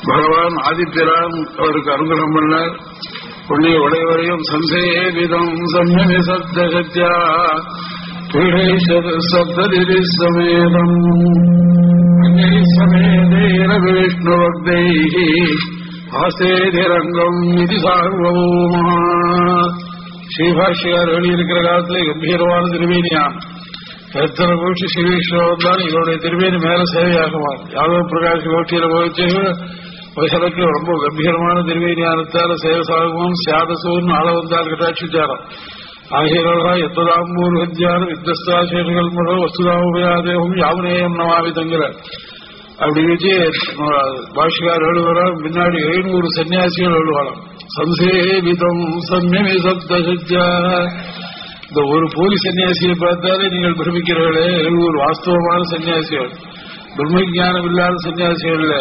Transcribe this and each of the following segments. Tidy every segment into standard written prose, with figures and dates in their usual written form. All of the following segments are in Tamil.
பகவான் ஆதித்யராம் அவருக்கு அனுகிரகம் பண்ணார். புண்ணிய உடையவரையும் சம்சேவிதம் சம்யமி சப்தகத்யா சப்ததிரி சமேதம் சமேதேன விஷ்ணுவக்தைஹி ஆசேதிரங்கம் இது சார்வபௌமா. ஸ்ரீபாஷ்யர் வெளியிருக்கிற காலத்துல கம்பீரமான திருவேணியான் எத்தனை கோஷ்டி ஸ்ரீவிஷ்ணுவன் இவருடைய திருவேணி மேல சேவையாகுவார். யாதவ பிரகாஷ் கோஷ்டியில போயிச்சு வயசலுக்கு ரொம்ப கம்பீரமான திருவேணியானத்தால சேவை சாகுவோம் சியாதசூர்னு ஆள வந்தால் கட்டாட்சிச்சாரம் ஆகியோரா எத்ததாம்பூர்வத்தியாரும் வித்தஸ்தாசேஷர்கள் முழு வஸ்துதாபயாதேகம் யாவனேயம் நமாவி தங்கிற அப்படி வச்சு பாஷ்யக்கார் எழுதுவாராம். பின்னாடி 700 சன்னியாசிகள் எழுதுவாராம். சம்சேவிதம் சம்யமி சப்தசத்யா. இந்த ஒரு போலி சன்னியாசியை பார்த்தாலே நீங்கள் பிரமிக்கிறீர்களே, 700 வாஸ்தவமான சன்னியாசிகள். பிரம்மஜானம் இல்லாத சன்னியாசிகள் இல்ல,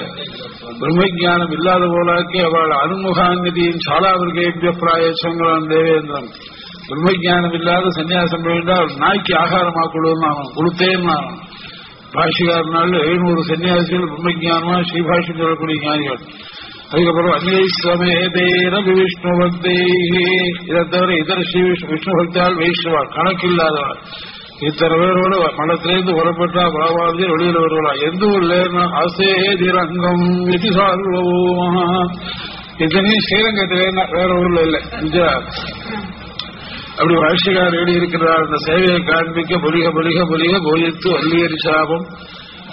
பிரம்மஜானம் இல்லாத போலாக்கி அவள் அனுமுகாங்கதியின் சாலாவிற்கேபிய பிராயசங்களான் தேவேந்திரன். பிரம்மஜானம் இல்லாத சன்னியாசம் வேண்டால் நாய்க்கு ஆகாரமாக்குள்ளதுன்னு ஆகணும், கொடுத்தேன்னு ஆகணும். பாஷிகாரனால 700 சன்னியாசிகள் பிரம்மஜானமா ஸ்ரீபாஷி சொல்லக்கூடிய ஞானிகள். அதுக்கப்புறம் அன்வேஸ்வமேதேன விஷ்ணு பக்தி. இதை தவிர இதர ஸ்ரீ விஷ்ணு பக்தியால் வைஷ்ணவாள் கணக்கில்லாதவாள். இத்தனை பேரோட மனத்திலிருந்து புறப்பட்டா பகவான் வெளியில வருவா. எந்த ஊர்ல ஆசேதிரங்கம் இது சார்வமா. இத்தனையும் ஸ்ரீரங்கத்திலே வேற ஊர்ல இல்ல. அப்படி பாஷ்யக்காரர் எழுதியிருக்கிறார். அந்த சேவையை காண்பிக்க பொலிக பொலிக பொலிக போயித்து வள்ளியரி சாபம்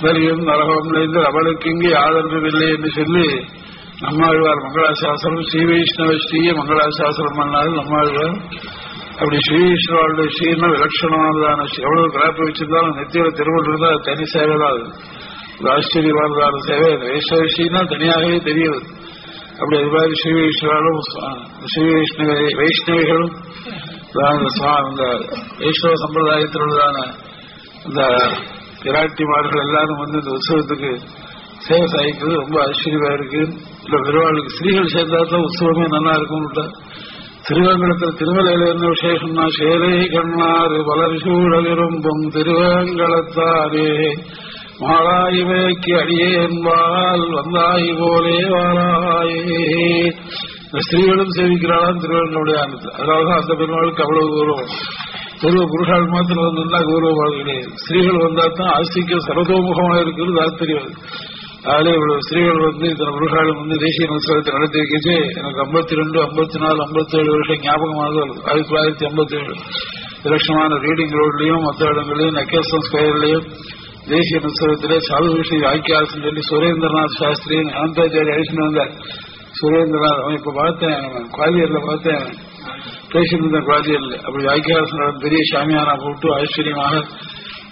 வலியும் நரகம் இருந்து அவளுக்கு இங்கே ஆதரவில்லை என்று சொல்லி நம்மாழ்வார் மங்களாசாசனம் ஸ்ரீ வைஷ்ணவ ஸ்ரீய மங்களாசாசனம் பண்ணாரு நம்மாழ்வார். அப்படி ஸ்ரீ வைஷ்ணவாளுடைய ஸ்ரீன விலட்சணமானதான எவ்வளவு கிராப்பி வச்சிருந்தாலும் நெத்தியில திருவள்ளுவர் இருந்தா தனி சேவை தான். அது ஆச்சரியமானதான சேவை. வைஷ்ணவ ஸ்ரீனா தனியாகவே தெரியுது. அப்படி அது மாதிரி ஸ்ரீ வைஷ்ணவாலும் ஸ்ரீ வைஷ்ணவிகளும் இந்த வைஷ்ணவ சம்பிரதாயத்தில் உள்ளதான இந்த பிராட்டிமார்கள் எல்லாரும் வந்து இந்த உற்சவத்துக்கு சேவை சாய்க்கிறது ரொம்ப ஆச்சரியமா இருக்கு. இல்ல பெருவாளுக்கு ஸ்ரீகள் சேர்ந்தாதான் உற்சவமே நல்லா இருக்கும்னுட்டா. திருவேங்கடத்தில் திருமலையில என்ன விசேஷம்னா சேரை கண்ணாறு வளர்சூழ விரும்பும் திருவேங்கடத்தாரே மாலாய்வேக்கு அடியே என்பால் வந்தாய் போலே வாராயே. இந்த ஸ்திரீகளும் சேவிக்கிறாளாம் திருவேங்கடைய ஆனது. அதனாலதான் அந்த பெருமாளுக்கு அவ்வளவு கௌரவம். பூர்வ புருஷால் மாத்திரம் வந்தா கௌரவமாக கிடையாது. ஸ்திரீகள் வந்தா தான் ஆஸ்திக்க சர்வதோமுகமாக இருக்கிறது தாத்பரியம். அதிலே இவ்வளவு ஸ்திரீகள் வந்து இத்தனை புருஷாலும் வந்து தேசிய உற்சவத்தை நடத்தி வைக்கிச்சு. எனக்கு 52, 54, 57 வருஷம் ஞாபகமாக 1957 விலட்சமான ரீடிங் ரோட்லயும் மற்ற இடங்களையும் நக்கேசன் ஸ்கொயர்லயும் தேசிய உற்சவத்திலே சாதுவிஷி வாக்கியாசம் சொல்லி சுரேந்திரநாத் சாஸ்திரியின் அனந்தாச்சாரி அழிச்சுட்டு வந்தார். சுரேந்திரநாத் அவன் இப்ப பார்த்தேன், குவாலியர்ல பார்த்தேன், பேசிட்டு இருந்த குவாலியர்ல. அப்படி வாக்கியாசம் பெரிய சாமியானா போட்டு ஆச்சரியமாக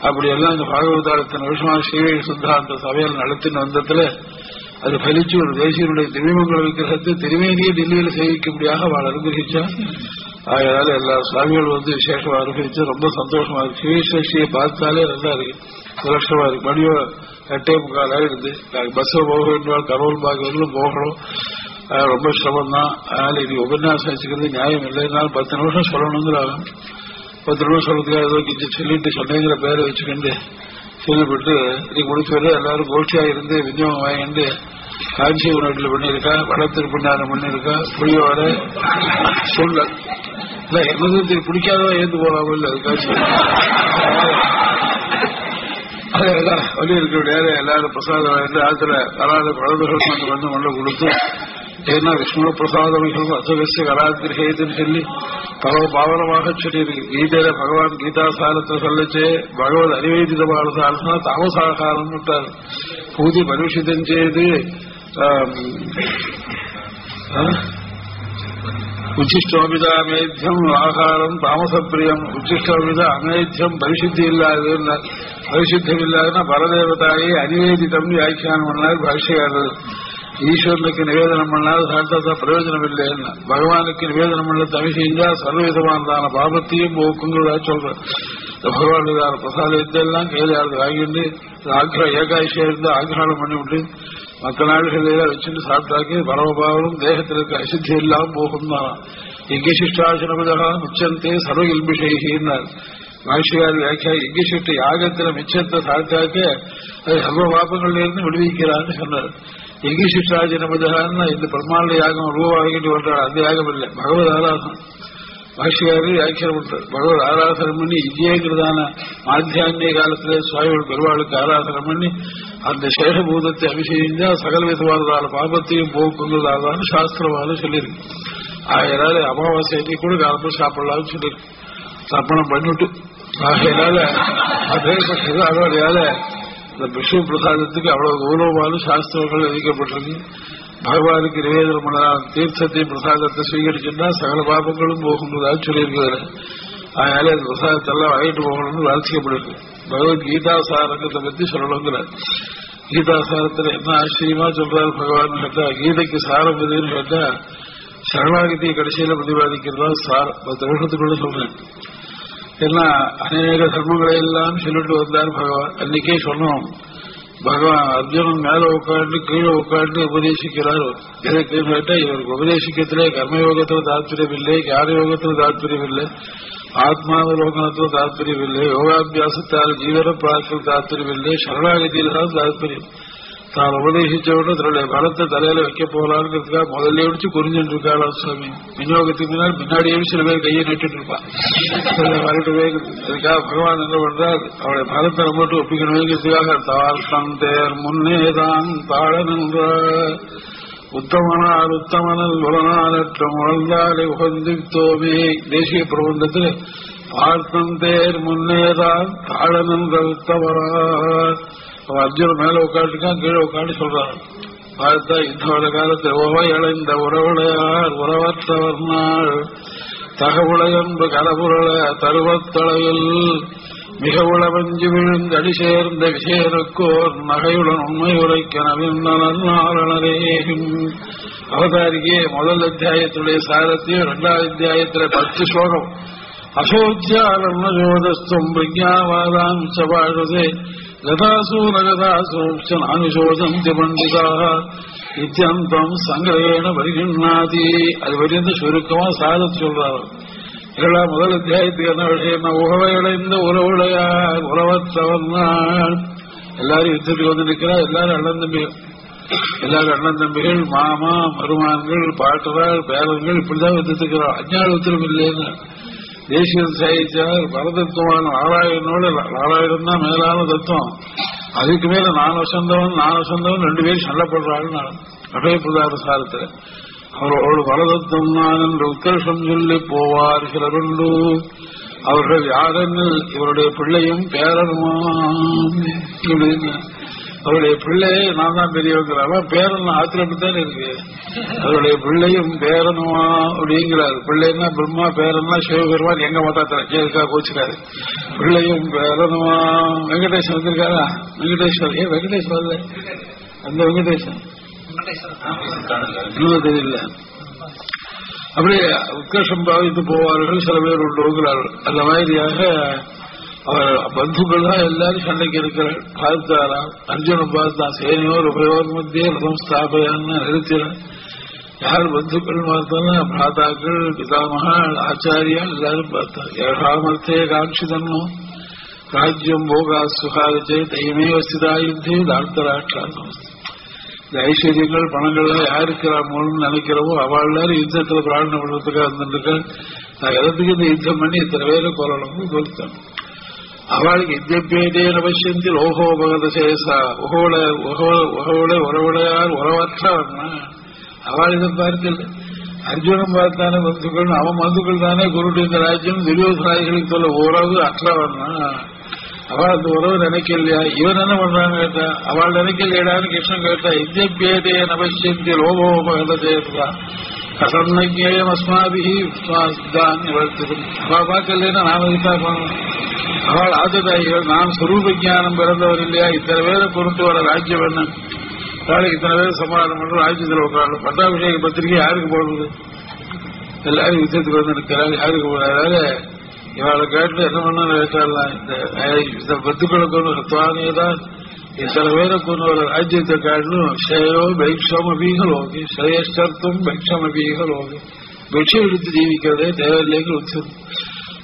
அப்படி எல்லாம் இந்த பாகவதாரத்தின் வருஷமாக ஸ்ரீவை சுத்தாந்த சபையில் நடத்தின வந்ததுல அது பலிச்சு ஒரு தேசியனுடைய திவ்யமங்கல விக்கிரகத்தை திருமேனியை டெல்லியில சேவிக்கும்படியாக அவள் அனுகிரகிச்சா. அதனால எல்லா சுவாமிகள் வந்து விசேஷமா அனுகிரிச்சு ரொம்ப சந்தோஷமா இருக்கு. ஸ்ரீஸ்வரியை பார்த்தாலே நல்லா இருக்கு, சுலட்சமா இருக்கு. மணியோ 8:45 ஆயிடுது. பஸ்ஸை போக வேண்டும், கரோல் பாகங்களும் போகணும். ரொம்ப சிரமம் தான். அதனால இது உபன்யாசம் வச்சுக்கிறது நியாயம் இல்லை. இருந்தாலும் 10 நிமிஷம் சொல்லணுங்கிறாங்க. 10 நிமிஷம் சொல்றதுக்காக ஏதோ கிஞ்சி சொல்லிட்டு சொன்னேங்கிற பேரை வச்சுக்கிண்டு சொல்லப்பட்டு இது முடிச்சுட்டு எல்லாரும் கோஷ்டியா இருந்து விநியோகம் வாங்கிட்டு காஞ்சி உணவுல பண்ணியிருக்கா, வடத்திருப்பண்ணாரம் பண்ணியிருக்கா, புளியோட சூழல் இல்ல என்னது பிடிக்காதவா ஏந்து போறாமோ இல்ல அதுக்காக அதெல்லாம் வழி இருக்க முடியாது. எல்லாரும் பிரசாதம் வாங்கிட்டு ஆத்துல வராத குழந்தைகள் வந்து மண்ணை கொடுத்து ஏன்னா விஷ்ணு பிரசாதமிகள் அசுகசிய கலாகிரகேதுன்னு சொல்லி பாவனமாக சொல்லியிருக்கு. கீதையில பகவான் கீதா சாரத்தை சொல்லச்சே பகவத் அனிவேதிதமான சாரம்னா தாமசாகாரம் விட்டார். பூதி பரிஷிதம் செய்து உச்சிஷ்டோபித அமேத்தியம் ஆகாரம் தாமசப்பிரியம். உச்சிஷ்டோபித அமேத்தியம் பரிசுத்தி இல்லாது, பரிசுத்தம் இல்லாதுன்னா பரதேவதாயை அனிவேதிதம் வியாக்கியானம் பண்ணார் பாஷ்யக்காரர். ஈஸ்வரனுக்கு நிவேதனம் பண்ணாது சாப்பிட்டா பிரயோஜனம் இல்லைன்னா, பகவானுக்கு நிவேதனம் பண்ண தமிழ்ந்தா சர்வவிதமானதான பாபத்தையும் போக்குங்கிறதா சொல்றேன். பகவானுக்கான பிரசாதத்தெல்லாம் கையிலாளர் வாங்கிட்டு ஏகாட்சியா இருந்து ஆக்ரானம் பண்ணிவிட்டு மற்ற நாடுகளெல்லாம் வச்சுட்டு சாப்பிட்டாக்கி பரமபாவனும் தேகத்தில் இருக்க அசுத்தி எல்லாம் போகும் தான். யஜ்ஞசிஷ்டாசனபதா மிச்சந்தே சர்வ இல்பிஷைனார் பாஷ்யக்காரர் வியாக்கியா. யஜ்ஞசிஷ்ட யாகத்துல மிச்சத்தை சாப்பிட்டாக்க அது சர்வ பாபங்கள்ல இருந்து விடுவிக்கிறான்னு சொன்னார். யஜ்ஞசிஷ்டாஜனபதான்னு இந்த பிரம்மாண்ட யாகம் ரூபாகிட்டு வர்றாரு, அந்த யாகம் இல்லை, பகவத் ஆராதனம். பாஷ்யக்காரர் வியாக்கியம் பண்றார். பகவத் ஆராதனம் பண்ணி இஜ்யங்கிறதான மாத்தியான்ய காலத்துல சுவாமிகள் பெருவாளுக்கு ஆராதனம் பண்ணி அந்த சேஷபூதத்தை அபிஷேகிஞ்சா சகல விதவான பாபத்தையும் போக்குங்கிறதான சாஸ்திரவாத சொல்லியிருக்கு. ஆகையினால அமாவாசை கூட காலத்துல சாப்பிடலாம்னு சொல்லியிருக்கு. தர்ப்பணம் பண்ணிவிட்டு ஆகையினால அதேபட்டது அதோடையால இந்த விஷ்ணு பிரசாதத்துக்கு அவ்வளவு கௌரவமான சாஸ்திரங்கள் விதிக்கப்பட்டிருக்கு. பகவானுக்கு நிவேதனம் பண்ணலாம், தீர்த்தத்தை பிரசாதத்தை ஸ்வீகரிச்சுன்னா சகல பாபங்களும் போகுன்றதாக சொல்லியிருக்கிறார். அதனால அந்த பிரசாதத்தெல்லாம் வாங்கிட்டு போகணும்னு வாசிக்கப்படுது. பகவத்கீதா சாரங்கத்தை பத்தி சொல்லணுங்கிறார். கீதா சாரத்துல என்ன ஆச்சரியமா சொல்றாரு பகவான் கேட்டா, கீதைக்கு சாரம் எதுன்னு கேட்டா சரணாகதியை கடைசியில பிரதிபாதிக்கிறதா சாரம். 10 வருஷத்துக்குள்ள சொல்றேன். ஏன்னா அநேக தர்மங்களை எல்லாம் சொல்லிட்டு வந்தார் பகவான். அன்னைக்கே சொன்னோம், பகவான் அர்ஜுனன் மேல உட்காந்து கீழே உட்காந்து உபதேசிக்கிறார். எதற்கு கேட்டா இவருக்கு உபதேசிக்கத்திலே கர்மயோகத்துல தாத்பரியம் இல்லை, ஞான யோகத்துல தாத்பரியம் இல்லை, ஆத்மாவலோகனத்துல தாத்பரியம் இல்லை, யோகாபியாசத்தால் ஜீவன பிரார்த்தனை தாத்பரியம் இல்லை, சரணாகதியில தான் தாத்பரியம். தான் உபதேசிச்சவுடனே தன்னுடைய பலத்தை தலையில வைக்க போகலான்ங்கிறதுக்காக முதல்ல அடிச்சு குறிஞ்சுட்டு இருக்காளா சுவாமி. விநியோகத்துக்கு முன்னாடியே சில பேர் கையை நட்டுட்டு இருப்பான். வரட்டுவே அதுக்காக பகவான் என்ன பண்றார், அவருடைய பலத்தை மட்டும் ஒப்பிக்கணுங்கிறதுக்காக தாழ்த்தம் தேர் முன்னேதான் தாழ நின்ற உத்தமனார் உத்தமனல் உலனாலற்ற முழந்தாலே உகந்தித்தோமே. தேசிய பிரபந்தத்தில் பார்த்தம் தேர் முன்னேதான் தாழ நின்ற உத்தமனார். அர்ஜுன் மேல உட்காந்துக்கான், கீழே உட்காந்து சொல்றான். பார்த்தா இந்த காலத்தில் உவை இழைந்த உறவுடையார் உறவற்றவர் நாள் தகவுளையன்பு கலபுரள தருவத்தளையில் மிக உளவஞ்சி விழுந்து அடி சேர்ந்த விசேருக்கோர் நகையுடன் உண்மை உரைக்க நவீனரே. அவதாரிக்கே முதல் அத்தியாயத்துடைய சாரத்தையும் 2வது அத்தியாயத்துல 10 ஸ்லோகம் அசோத்யாரண ஜோதஸ்தும் விஜாவாதாம் சபாழுதே கதாசூ நகதாசூச்ச நானுசோதந்தி பண்டிதாக இத்தியந்தம் சங்கிரேன வருகின்றாதி. அது வரைந்து சுருக்கமா சாதத்து சொல்றாரு. முதல் அத்தியாயத்துக்கு என்ன விஷயம், உகவையடைந்த உறவுடையார் உறவற்றவன் நாள். எல்லாரும் யுத்தத்துக்கு வந்து நிற்கிறார். எல்லாரும் அண்ணன் தம்பிகள், எல்லாரும் அண்ணன் தம்பிகள், மாமா மருமான்கள் பாட்டுறார் பேரன்கள் இப்படிதான் யுத்தத்துக்கிறார். அஞ்ஞான உத்தரவு இல்லைன்னு தேசியம் சாதிச்சார். பரதத்துவமான நாராயணனோட நாராயணன் தான் மேலான தத்துவம். அதுக்கு மேல நான் வசந்தவன் 2 பேரும் சண்டைப்படுறாங்க. அபய பிரதான சாரத்துல அவரோடு பரதத்துவம் நான் என்று உத்கர்ஷம் சொல்லி போவார் சிலருண்டு. அவர்கள் யாரெனில் இவருடைய பிள்ளையும் பேரனுமா. அவருடைய பிள்ளையே நான் தான் பெரியவங்கிறாங்க, பேரன் ஆத்திரப்பட்டானே இருக்கு. அவருடைய பிள்ளையும் பேரனுமா அப்படிங்கிறார். பிள்ளைன்னா பிரம்மா, பேரன்னா சிவபெருமான். எங்க மதத்துல கேட்கா கோச்சுக்காரு. பிள்ளையும் பேரனுமா. வெங்கடேசன் வந்திருக்காரா? வெங்கடேஸ்வர் வெங்கடேஸ்வர் அந்த வெங்கடேசன் இன்னும் தெரியல. அப்படியே உத்கர்ஷம் பாவித்து போவார்கள் சில பேர் உண்டுகிறார்கள். அந்த மாதிரியாக அவர் பந்துக்கள் தான் எல்லாரும் சண்டைக்கு இருக்கிறார். பார்த்தாரா அர்ஜுனன் பார்த்தான். சேனையோர் உபயோர் மத்திய ரதம் ஸ்தாபையான்னு நிறுத்தினார். யார் பந்துக்கள் பார்த்தாலும் பிராதாக்கள், பிதாமகள், ஆச்சாரியா எல்லாரும் பார்த்தார். ஏகாமர்த்தே காட்சிதன்னோ ராஜ்யம் போகா சுகாரிச்சே தைமே வசிதாயுத்தே தாழ்த்தராட்சாசம். இந்த ஐஸ்வர்யங்கள் பணங்கள் யாருக்கு மூலம் நினைக்கிறவோ அவள் எல்லாரும் யுத்தத்துல பிரார்த்தனை பண்றதுக்காக இருந்துருக்க. நான் எதத்துக்கு இந்த யுத்தம் பண்ணி இத்தனை பேரை கொல்லணும்னு கொடுத்தேன். அவளுக்கு இத்தியப்பேதேன பசியத்தில் ஓகோபகத சேசா உகவுடைய உறவுடையார் உறவற்றவன். அவள் இதை பார்க்கல. அர்ஜுனன் பார்த்தானே பந்துக்கள், அவன் பந்துக்கள் தானே குருட்டு இந்த ராஜ்யம் துரியோதனாதிகளுக்கு சொல்ல உறவு அற்றவன். அவள் அந்த உறவு நினைக்கலையா? இவன் என்ன பண்றான்னு கேட்டா, அவள் நினைக்கலையடான்னு கிருஷ்ணன் கேட்டா, இந்தியப்பேதே நபசியந்தி லோகோபகதா கசன்னேயம் அஸ்மாபிஹி தான் நிவர்த்திடும். அவள் பார்க்கலன்னா நாம இதுதான் பண்ணணும். அவள் ஆததாயிகள், நான் சுரூப ஜானம் பிறந்தவர் இல்லையா? இத்தனை பேரை பொறுத்து வர ராஜ்யம் என்ன? அவளுக்கு இத்தனை பேர் சமாதானம் பண்ற ராஜ்யத்தில் உட்காரணும். பட்டாபிஷேக பத்திரிகை யாருக்கு போடுறது? எல்லாரும் யுத்தத்துக்கு வந்து நிற்கிறாங்க, யாருக்கு போடுறாரு? இவளை கேட்டு என்ன பண்ண கேட்டாலாம், இந்த பத்துக்களுக்கு ஒன்று சத்துவானேதான் இத்தனை பேரை கொண்டு வர ராஜ்யத்தை காட்டணும். ஷேயோ பைக்ஷமபீகலோகி ஷேயஸ்டர்த்தும் பைக்ஷமபீகலோகி, பிக்ஷை எடுத்து ஜீவிக்கிறதே தேவையில்லைங்க உச்சம்.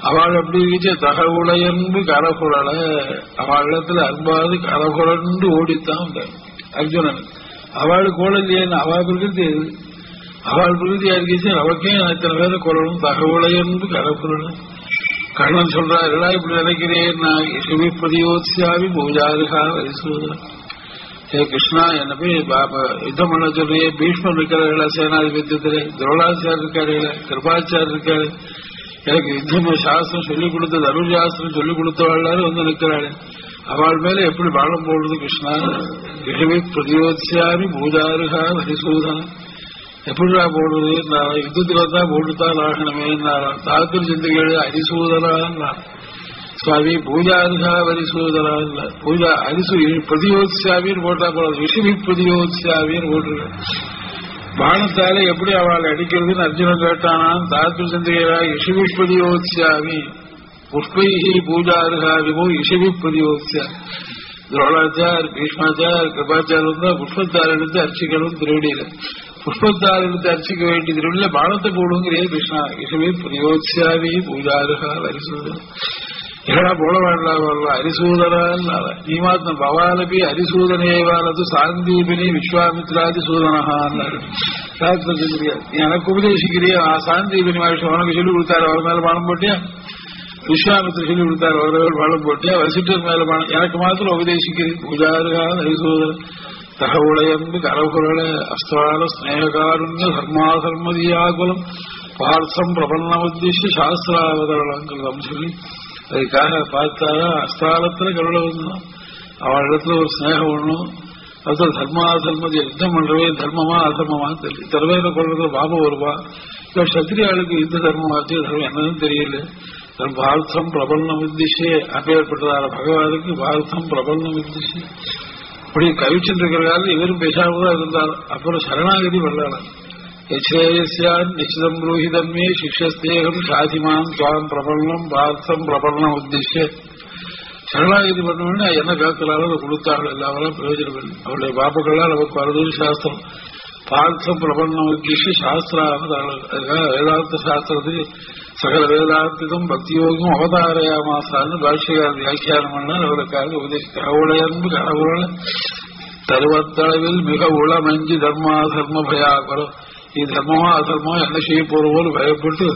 அவள் அப்படி இருந்துச்சு. தகவுளையன்பு கரகுரல, அவள் இடத்துல அன்பாது கரகுரண்டு ஓடித்தான் அர்ஜுனன். அவளுக்கு கோலல்லையேன்னு அவள் பிரகிருதி, அவள் பிரகிருதியா இருந்துச்சு. அவக்கே இத்தனை பேரை கொள்ளணும். தகவுளையன்பு கரகுரல. கண்ணன் சொல்றாருடா, இப்படி நினைக்கிறேன் நான் இசுவிப்பதியோத்சாவி பூஜாருகா வரிசூதா. ஹே கிருஷ்ணா, என்ன போய் யுத்தம் பண்ண சொல்றியே? பீஷ்மன் இருக்கிறார்களா சேனாதிபத்தியத்திலே? துரோணாச்சார் இருக்காருல, கிருபாச்சார் இருக்காரு. எனக்கு யுத்தம் சாஸ்திரம் சொல்லிக் கொடுத்தது, அருள் சாஸ்திரம் சொல்லிக் கொடுத்தவாள் வந்து நிற்கிறாள். அவள் மேல எப்படி பாடம் போடுறது கிருஷ்ணா? இசுவிப்பதியோத்சாவி பூஜாருகா வரிசூதா. எப்படிடா போடுறது? நான் யுத்தத்துக்கு வந்தா போட்டுத்தான் ஆகணுமே. தாத்திர சிந்திகள் அரிசூதனா சுவாமி பூஜாருகா வரிசூதனா இல்ல, பூஜா அரிசு பிரதியோத்சாவின்னு போட்டா போறது, விஷமி பிரதியோத்சாவின்னு போட்டுருக்க. பானத்தாலே எப்படி அவளை அடிக்கிறதுன்னு அர்ஜுனன் கேட்டானான். தாத்திர சிந்திகளா இஷிவி பிரதியோத்சாவி புஷ்பைஹி பூஜாருகா விமோ இஷிவி பிரதியோத்சாவி. துரோணாச்சார், பீஷ்மாச்சார், கிருபாச்சார் வந்தா புஷ்பத்தால் எடுத்து அர்ச்சிக்கணும் திருவடியில. புஷ்பத்தால் எடுத்து அர்ச்சிக்க வேண்டிய திருவடியில பானத்தை போடுங்கிறே கிருஷ்ணா. இசமே பிரயோத்சாவி பூஜாருகா அரிசூதன். என்னடா போட வேண்டாம் அரிசூதனா? நீ மாத்திரம் பவாலபி அரிசூதனேவானது சாந்தீபினி விஸ்வாமித்ராதி சூதனஹான்னாரு. எனக்கு உபதேசிக்கிறியா? சாந்தீபினி மகேஷ் உனக்கு சொல்லிக் கொடுத்தாரு, அவர் மேல பானம் போட்டியா? விஸ்வாமித்திர சொல்லி கொடுத்தாரு, அவர்கள் பானம் போட்டியா? வசிட்டர் மேல பானம், எனக்கு மாத்திரம் உபதேசிக்கிறேன். பூஜாருகா அரிசூதன். தகவுளையன்பு கரகுரல அஸ்தான ஸ்நேகாருண்ய தர்மாதர்மதியாகுலம் பார்த்தம் பிரபன்னமுத்திய சாஸ்திராவதரணம் சொல்லி அதுக்காக பார்த்தாரா அஸ்தானத்துல கருளை வந்தான். அவள் இடத்துல ஒரு ஸ்நேகம் ஒண்ணும், அது தர்மாதர்மதி யுத்தம் பண்றவே தர்மமா அதர்மமா தெரியல. தலைமையில கொள்றதுல பாபம் வருவா. இல்ல சத்திரியாளுக்கு யுத்த தர்மமாச்சு தர்மம் என்னன்னு தெரியல. பார்த்தம் பிரபன்னம் உத்திஷே அப்பேற்பட்டதான பகவானுக்கு பார்த்தம் பிரபன்னம் உத்திஷே. அப்படி கவிச்சென்றிருக்கிறாரு. இவரும் பேசாமதான் இருந்தார். அப்புறம் சரணாகதி பண்ணலாம். யசேயஸ்யான் நிச்சிதம் புரோஹிதமே சிக்ஷஸ்தேகம் சாதிமான் துவாம் பிரபலம் பார்த்தம் பிரபலம் உத்திஷ்ய. சரணாகதி பண்ணணும்னு என்ன காக்கலாலும் அதை கொடுத்தார்கள். எல்லாரும் பிரயோஜனம் இல்லை. அவருடைய பாப்புக்கள்லாம் நமக்கு வரது சாஸ்திரம். பார்த்தம் பிரபலம் உத்திஷ்ய சாஸ்திராவதாரம். அதுக்காக வேதாந்த சாஸ்திரத்துக்கு சகல வேதாந்திகம் பக்தியோகம் அவதாரயாமாசான்னு பாஷ்யகார வியாக்கியானம் பண்ணால் அவருக்காக உபதேசிக்க. அவளுடைய அன்பு கடவுள தருவத்தளவில் மிக உளமஞ்சி தர்மா தர்ம பயாபரம். இது தர்மமா அதர்மோ என்ன செய்ய போறவோடு பயப்பட்டு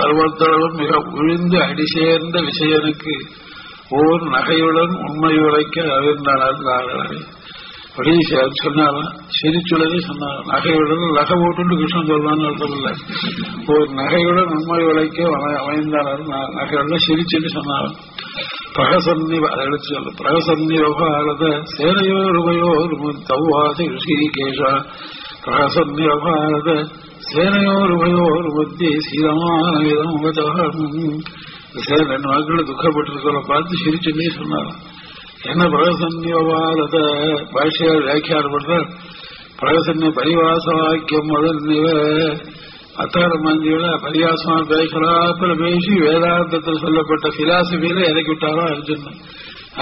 தருவத்தளவும் மிக உழிந்து அடி சேர்ந்த விஷயனுக்கு ஓர் நகையுடன் உண்மை உழைக்க அறிந்தார்கள். அப்படி சொன்னாலும் சிரிச்சுடனே சொன்னாங்க. நகையுடன் நகை போட்டு கிருஷ்ணன் சொல்லலான்னு அர்த்தமில்லை. ஒரு நகையுடன் உண்மை உழைக்க அமைந்தாலும் நகையுடன் சிரிச்சுன்னு சொன்னாங்க. பிரகசன்னி அதை எடுத்து சொல்ல பிரகசன்னி விவகாரத சேனையோருமையோ தவ்வாதி ரிஷிகேஷா. பிரகசன்னி விவகாரத சேனையோருமையோர் மத்திய சீதமான விதம் ரெண்டு நாட்கள் துக்கப்பட்டிருக்கிற பார்த்து சிரிச்சுன்னே சொன்னாங்க. என்ன பிரகசன்யோபாலத பாஷ்யார் வியாக்கியானம் பண்ற பிரகசன்ய பரிவாச வாக்கியம் முதல் அத்தாரமாஞ்சியோட பரியாசமா பேசலாப்பில் பேசி வேதாந்தத்தில் சொல்லப்பட்ட பிலாசபியில இறக்கி விட்டாரோ அர்ஜுனன்.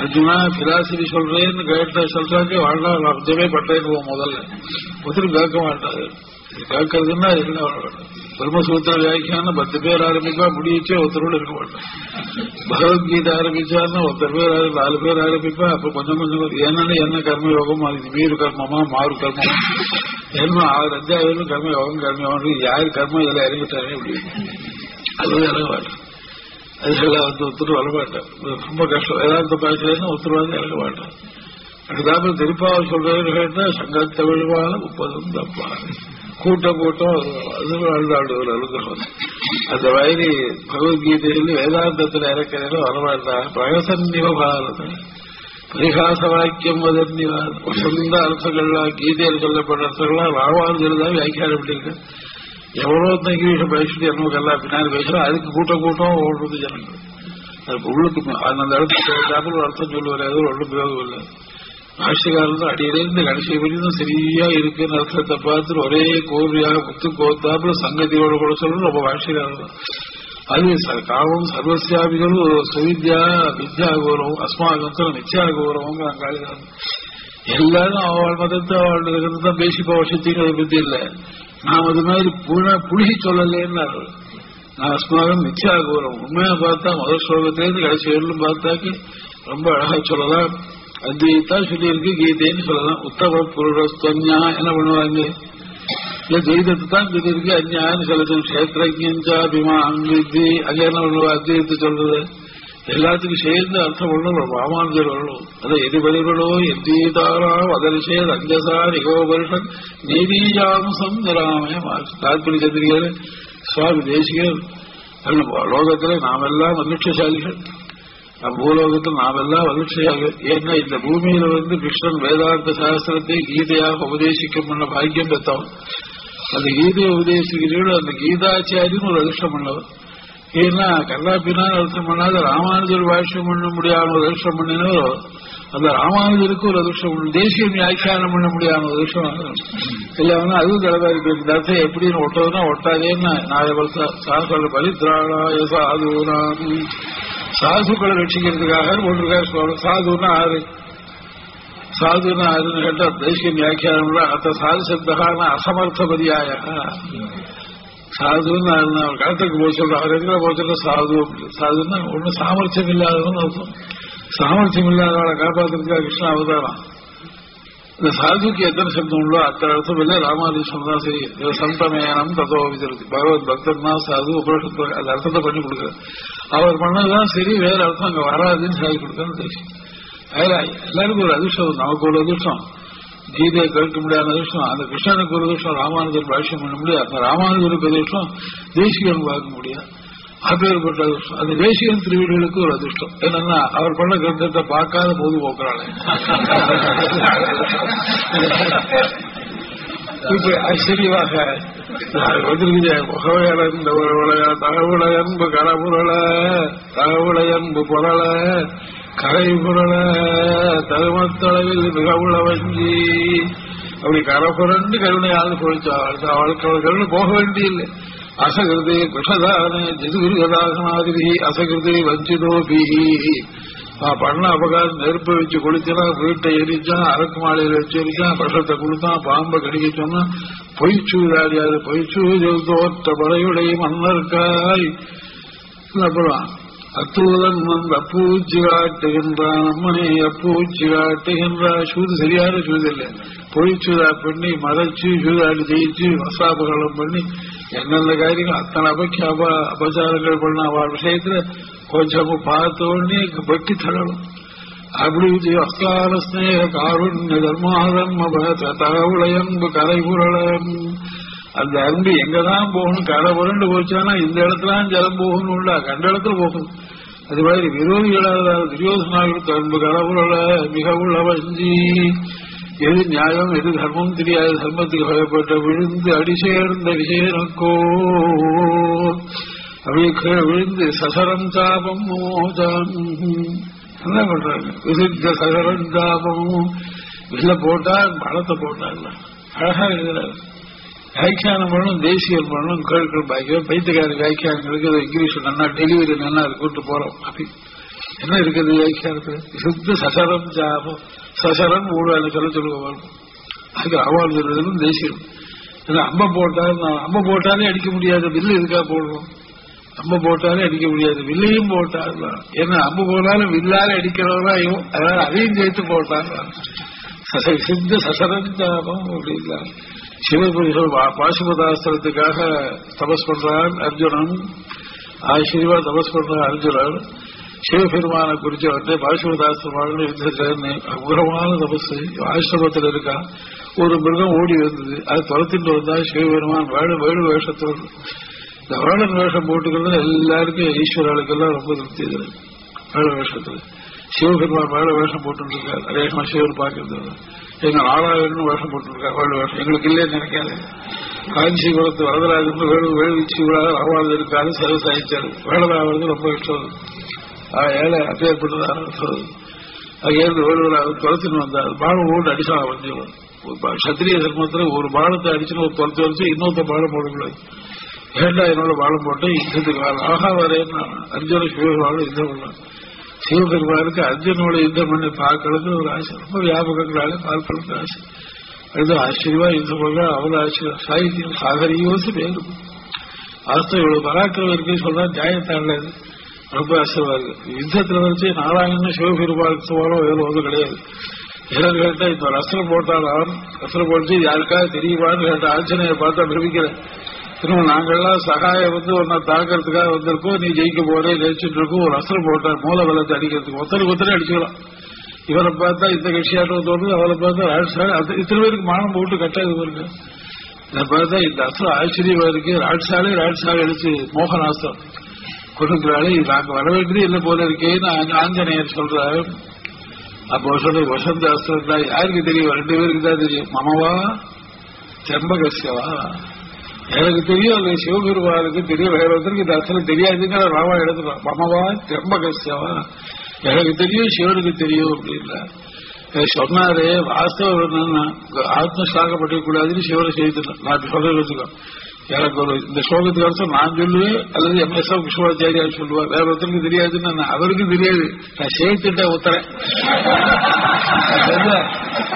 அர்ஜுனா பிலாசபி சொல்றேன்னு கேட்ட சொல்றாங்க வாழ்நாள் அர்த்தமே பட்டேன்னு முதல்ல ஒருத்தர் கேட்க மாட்டாரு. கேட்கறதுன்னா என்ன பிரம்மசூத்திர வியாக்கியானம் 10 பேர் ஆரம்பிப்பா முடிச்சே ஒருத்தரோடு இருக்க மாட்டான். பகவத்கீதை ஆரம்பிச்சாருன்னா ஒருத்தர் பேர் 4 பேர் ஆரம்பிப்பா. அப்ப கொஞ்சம் கொஞ்சம் என்னன்னு என்ன கர்மயோகம் அது மீறு கர்மமா மாறு கர்மமா என்ன 6 அத்தியாயம் கர்மயோகம் கர்மயோகம் யாரு கர்மம் இதெல்லாம் இறங்கிட்டாரு அப்படி அதுவும் இறங்க மாட்டேன். அதுக்கெல்லாம் ஒருத்தர் வரமாட்டேன். ரொம்ப கஷ்டம். வேதாந்த பாய்ச்சலன்னு ஒருத்தர் இறங்க மாட்டேன். அதுதான் திருப்பாவை சொல்றதுன்னு கேட்டா சங்கத்தமிழ்வான 30 தப்பா கூட்டம் அது வாழ்ந்தாடுவர் அனுகிரகம். அந்த மாதிரி பகவத்கீதையில் வேதாந்தத்தில் இறக்கிறத வரமாட்டார். பிரகசன்னிவபாரத பரிகாச வாக்கியம் வதன்னிவார் சொந்த அர்த்தங்கள்லாம் கீதையில் சொல்லப்பட்ட அர்த்தங்கள்லாம் ராமானுஜர் தான் வியாக்கியானம் பண்ணிருக்கு. எவ்வளோ இங்கிலீஷ பேசிட்டு நமக்கு எல்லாம் பின்னாடி பேசுறோம். அதுக்கு கூட்டம் ஓடுறது ஜனங்கள். அதுக்கு உள்ளுக்கு அந்த இடத்துக்கு ஒரு அர்த்தம் சொல்லுவார். ஏதோ ஒன்றும் பிரயோகம் இல்லை. ஆட்சிகாரன் அடியிலிருந்து கடைசி வரைக்கும் சரியா இருக்குன்னு அர்த்தத்தை பார்த்து ஒரே கோர்வையாக முத்து கோத்தாப்புல சங்கதியோட கூட சொல்லணும். ரொம்ப ஆட்சிகாரன் அது காவம் சர்வசியாபிகளும் சுவித்யா வித்யா கௌரவம் அஸ்மாகத்துல நிச்சயா கௌரவம் காளிதாசன் எல்லாரும் அவள் மதத்தை அவள் தான் பேசிப்பா வருஷத்துக்கு அதை பத்தி இல்லை. நாம் அது மாதிரி புழுகி சொல்லலேன்னு நான் அஸ்மாகம் நிச்சயா கௌரவம் உண்மையா பார்த்தா முதல் ஸ்லோகத்திலேருந்து கடைசி வரலும் பார்த்தாக்கு ரொம்ப அழகா சொல்லலாம். அத்வைத்தான் சொல்லியிருக்கு கீதைன்னு சொல்லலாம். உத்தம புருஷஸ்தன்யா என்ன பண்ணுவாங்க துவைதத்தை தான் சொல்லியிருக்கு. அந்யான்னு சொல்லுது கஷேத்திரஜா பிமா அங்கிருத்தி அங்க என்ன பண்ணுவா அத்வைத்தை சொல்றது எல்லாத்துக்கும் சேர்ந்து அர்த்தம் பண்ணணும். ராமானுஜர் வரணும். அதை எதிர்பதிகளோ எத்தீதாரா வதரிசேத் அஞ்சசா நிகோபருஷன் நீதியாம்சம் நிராமய தாத்பரிய சந்திரிகர் சுவாமி தேசிகர் லோகத்திலே நாமெல்லாம் மனுஷசாலிகள். பூலோகத்தில் நாமெல்லாம் வளர்ச்சியாக. ஏன்னா இந்த பூமியில கிருஷ்ணன் வேதாந்த சாஸ்திரத்தை கீதையாக உபதேசிக்க பண்ண பாக்கியம் பெற்றவன். அந்த கீதையை உபதேசிக்கிறீர்கள் அந்த கீதாச்சாரின்னு ஒரு அதிர்ஷ்டம் பண்ணவர். ஏன்னா கல்லாப்பினான்னு அர்த்தம் பண்ணாத ராமானுஜர் பாஷ்யம் பண்ண முடியாத ஒரு அதிர்ஷ்டம் பண்ணினோ அந்த ராமானுஜருக்கு ஒரு அதிர்ஷ்டம் பண்ணு. தேசிய வியாக்கியானம் பண்ண முடியாத ஒரு அதிர்ஷ்டம் இல்லைன்னா அதுவும் தலைவா இருக்கு. இந்த அர்த்தம் எப்படின்னு ஒட்டதுன்னா ஒட்டாதேன்னு சாஸ்திர பரித்ராணாய சாதுராம் சாதுக்களை ரட்சிக்கிறதுக்காக ஒன்றுக்காக சாதுன்னா ஆறுன்னு கேட்டா தேசிய வியாக்கியானம் அத்த சாது சப்தகான அசமர்த்தபதியாய சாதுன்னு அவர் களத்துக்கு போய் சொல்ற அவர் எங்க போச்சுன்னா சாதுன்னா ஒன்னும் சாமர்த்தியம் இல்லாதவன்னு அர்த்தம். சாமர்த்தியம் இல்லாதவளை காப்பாற்றுறதுக்காக கிருஷ்ண அவதாரம். இந்த சாதுக்கு எத்தனை சப்தம் உள்ளோ அத்தனை அர்த்தம் இல்லை. ராமானுஜன் தான் சரி சந்தமேனம் ததோ விதிருக்கு பகவத் பக்தன் தான் சாது உபனிஷத்து அந்த அர்த்தத்தை பண்ணி கொடுக்குறாரு. அவர் பண்ணதான் சரி வேற அர்த்தம் அங்க வராதுன்னு சாதி கொடுக்கணும் தேசியம். எல்லாருக்கும் ஒரு அதிர்ஷ்டம். நமக்கு ஒரு அதிர்ஷ்டம் கீதையை கேட்க முடியாத அதிர்ஷ்டம். அந்த கிருஷ்ணனுக்கு ஒரு அதிர்ஷ்டம் ராமானுஜர் பாஷ்யம் பண்ண முடியாது. அந்த ராமானுஜருக்கு அதிர்ஷ்டம் தேசிகன் பார்க்க முடியாது. அப்பேற்பட்ட அதிர்ஷ்டம் அந்த தேசிகன் திருவீடுகளுக்கு ஒரு அதிர்ஷ்டம். என்னன்னா அவர் பண்ண கிரந்தத்தை பார்க்காத போது போக்குறாளே இப்ப ஆச்சரியமாக வந்திருக்குது. முகவையன்பு தகவுளையன்பு கரபுரள தகவுளையன்பு பொருள கரை புரள தருமத்தளவில் மிகவுள்ள வஞ்சி அப்படி கரபுரண்டு கருணையாவது போயிச்சாள். அவளுக்கு அவள் கருணை போக வேண்டியில்லை. அசகிருதே விஷதான ஜிதுகிருகதாசனாதிரி அசகிருதே வஞ்சிதோபிஹி பண்ண அபகாரம் நெருப்பை வச்சு குளிச்சனா வீட்டை எரிச்சான் அரக்கு மாலையில வச்சு எரிச்சான் விஷத்தை கொடுத்தான் பாம்பை கடிக்க சொன்னா பொய்ச்சூதாடியாது பொய்ச்சூதில் தோற்ற படையுடைய மன்னர்காய் அப்புறம் அத்தூதன் வந்து அப்பூச்சி காட்டுகின்றான் அம்மனை அப்பூச்சி காட்டுகின்றான். சூது சரியான சூது இல்லை. பொய்ச்சூதா பண்ணி மறைச்சு சூதாடி ஜெயிச்சு வசாபகலம் பண்ணி என்னென்ன காரியங்கள் அத்தனை அபச்சாரங்கள் பண்ண அவள் விஷயத்துல கொஞ்சம் பார்த்தோடனே பட்டி தரணும். அப்படி அஸ்கார ஸ்நேக காருண்ய தர்மாதர்ம தகவுளையன்பு கரைபுரளம் அந்த அன்பு எங்கதான் போகணும். கரை புரண்டு போச்சானா இந்த இடத்துலாம் ஜலம் போகணும் உள்ள கண்ட இடத்துல போகணும். அது மாதிரி விரோதிகளாக துரியோசனாவிற்கு அன்பு கரைபுரள மிக உள்ள வஞ்சி எது நியாயம் எது தர்மம் தெரியாது தர்மத்துக்கு பயப்பட்ட விழுந்து அடி சேர்ந்த விஷயனுக்கோ அப்படியே கீழே விழுந்து சசரம் சாபம் மோஜம் என்ன பண்றாங்க. விசித்த சசரம் சாபமும் இதுல போட்டா பணத்தை போட்டாங்க அழகா எழுதுறாரு. வியாக்கியானம் பண்ணணும் தேசியம் பண்ணணும் கேட்கிற பாக்கியம் பைத்தியக்கார வியாக்கியானங்களுக்கு இங்கிலீஷ் நல்லா டெலிவரி நல்லா கூட்டு போறோம். அப்படி என்ன இருக்குது வியாக்கியானத்துல விசித்த சசரம் சாபம் சசரம் மூணு சொல்லுவாங்க. அதுக்கு ராமானுஜரும் தேசியம் அம்ப போட்டாலே அடிக்க முடியாது. வில்லு எதுக்காக போடுறோம். அம்பு போட்டாலே அடிக்க முடியாது. வில்லையும் போட்டாங்க. ஏன்னா அம்பு போனாலும் வில்லாலே அடிக்கிறவங்க அதனால அதையும் சேர்த்து போட்டாங்க. சித்த சசரந்தாபம் அப்படின்னா சிவபுரிகள் பாசுபதாஸ்திரத்துக்காக தபஸ் பண்றான் அர்ஜுனன். ஆச்சரியமா தபஸ் பண்ற அர்ஜுனன் சிவபெருமானை குறிச்சு வந்து பாசுவதாசிரமான யுத்தத்துல உரமான தபசு ஆசிரமத்தில் இருக்கா. ஒரு மிருகம் ஓடி வந்தது, அது துரத்திட்டு வந்தா சிவபெருமான் வேடு வேஷத்தோடு. இந்த வேடன் வேஷம் போட்டுக்கிறது எல்லாருக்கும் ஈஸ்வராளுக்கெல்லாம் ரொம்ப திருப்தி. இது வேட வேஷத்துல சிவபெருமான் வேட வேஷம் போட்டு இருக்காரு. அதேமா சிவன் பார்க்கறது எங்க நாராயணன் வேஷம் போட்டு இருக்காரு. வேடு வேஷம் எங்களுக்கு இல்லைன்னு நினைக்காது. காஞ்சிபுரத்து வரதராஜன் வேடுவீச்சு ரவாது இருக்காரு. செலவு சாதிச்சாரு. வேடராவது ரொம்ப இஷ்டம். ஏழை அப்பேற்பட்டதாக சொல்றது. அங்கேருந்து வேடுவராக துரத்தின்னு வந்தார். பாடம் போட்டு அடிச்சா வந்து சத்திரிய தர்மத்துல ஒரு பாலத்தை அடிச்சுன்னு ஒரு துரத்து வச்சு இன்னொருத்த பாலம் போடக்கூடாது. ஏண்டா என்னோட பாலம் போட்டு யுத்தத்துக்கு வரலாம். ஆகா வரேன்னு அர்ஜுன சிவபெருமானோட யுத்தம் பண்ணலாம். சிவபெருமானுக்கு அர்ஜுனோட யுத்தம் பண்ணி பார்க்கறதுக்கு ஒரு ஆசை. ரொம்ப வியாபகங்களாலே பார்க்கறதுக்கு ஆசை. அது ஆச்சரியமா யுத்தம் பண்ண அவ்வளவு ஆச்சரியம். சாகித்யம் சாகரியோசு பேரும் ஆஸ்தம் இவ்வளவு பராக்கிரம் இருக்குன்னு சொன்னா நியாயத்தாண்டது. ரொம்ப ஆசைவா இருக்கு. யுத்தத்துல வச்சு நாராயணன் சிவபெருமானுக்கு சமாளம் வேறு ஒன்றும் கிடையாது. என்னன்னு கேட்டா இப்ப ரசனம் போட்டாலும் ரசனம் போட்டு யாருக்காவது தெரியுமான்னு கேட்ட ஆஞ்சனையை பார்த்தா பிரமிக்கிறேன். இன்னும் நாங்கள்லாம் சகாயம் வந்து ஒன்னா தாக்கிறதுக்காக வந்திருக்கோம். நீ ஜெயிக்க போறே நினைச்சிட்டு இருக்கோம். ஒரு ரசனம் போட்டார் மூல பலத்தை அடிக்கிறதுக்கு ஒத்தனை அடிச்சுக்கலாம். இவரை பார்த்தா இந்த கட்சியாட்டம் தோணுது, அவரை பார்த்தா ராட்சாடு. இத்தனை பேருக்கு மானம் போட்டு கட்டாது இருக்கு. இதை பார்த்தா இந்த அசல் ஆச்சரியமா இருக்கு. ராட்சாடு அடிச்சு மோகனாஸ்திரம் கொடுக்கிறாளே. நாங்க வர வேண்டியது இல்லை போல இருக்கேன்னு ஆஞ்சநேயர் சொல்றாரு. அப்போ சொல்ற வசந்த அஸ்திரம் யாருக்கு தெரியும்? 2 பேருக்கு தான் தெரியும். மமவா செம்பகசியவா எனக்கு தெரியும், அது சிவபெருமானுக்கு தெரியும். வேற ஒருத்தருக்கு இந்த அஸ்திரம் தெரியாதுங்கிற ராமா எடுத்துக்கலாம். மமவா செம்பகசியவா எனக்கு தெரியும், சிவனுக்கு தெரியும் அப்படின்னா சொன்னாரு. வாஸ்தவம் என்னன்னா ஆத்மஸ்லாகப்பட்டிருக்க கூடாதுன்னு சிவனை செய்துட்டேன். நான் சொல்ல வச்சுக்கோ. எனக்கு ஒரு இந்த ஸ்லோகத்துக்கு அர்த்தம் நான் சொல்லுவேன் அல்லது எம்எஸ் கிருஷ்ணாச்சாரியார் சொல்லுவார். வேற ஒருத்தருக்கு தெரியாதுன்னு அவருக்கு தெரியாது. நான் சேர்த்துட்ட உத்தரேன்